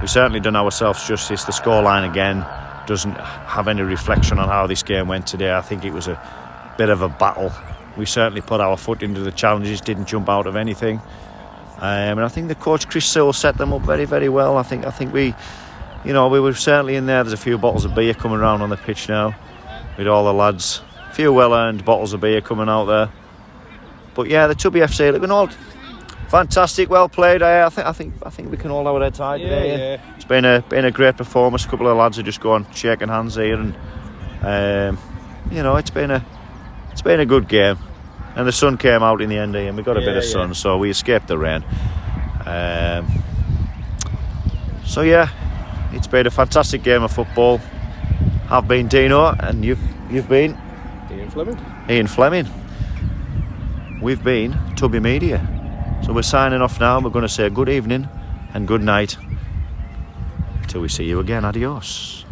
certainly done ourselves justice. The scoreline again doesn't have any reflection on how this game went today. I think it was a bit of a battle. We certainly put our foot into the challenges, didn't jump out of anything. And I think the coach Chris Sewell set them up very, very well. I think we were certainly in there. There's a few bottles of beer coming around on the pitch now with all the lads. A few well-earned bottles of beer coming out there. But yeah, the TubbyFC looking all fantastic, well played. I think we can hold our heads high today. Yeah. It's been a great performance. A couple of lads are just going shaking hands here, and it's been a good game. And the sun came out in the end, and we got a bit of sun, so we escaped the rain. So yeah, it's been a fantastic game of football. I've been Dino, and you've been Ian Fleming. We've been Tubby Media. So we're signing off now. We're going to say good evening and good night till we see you again. Adios.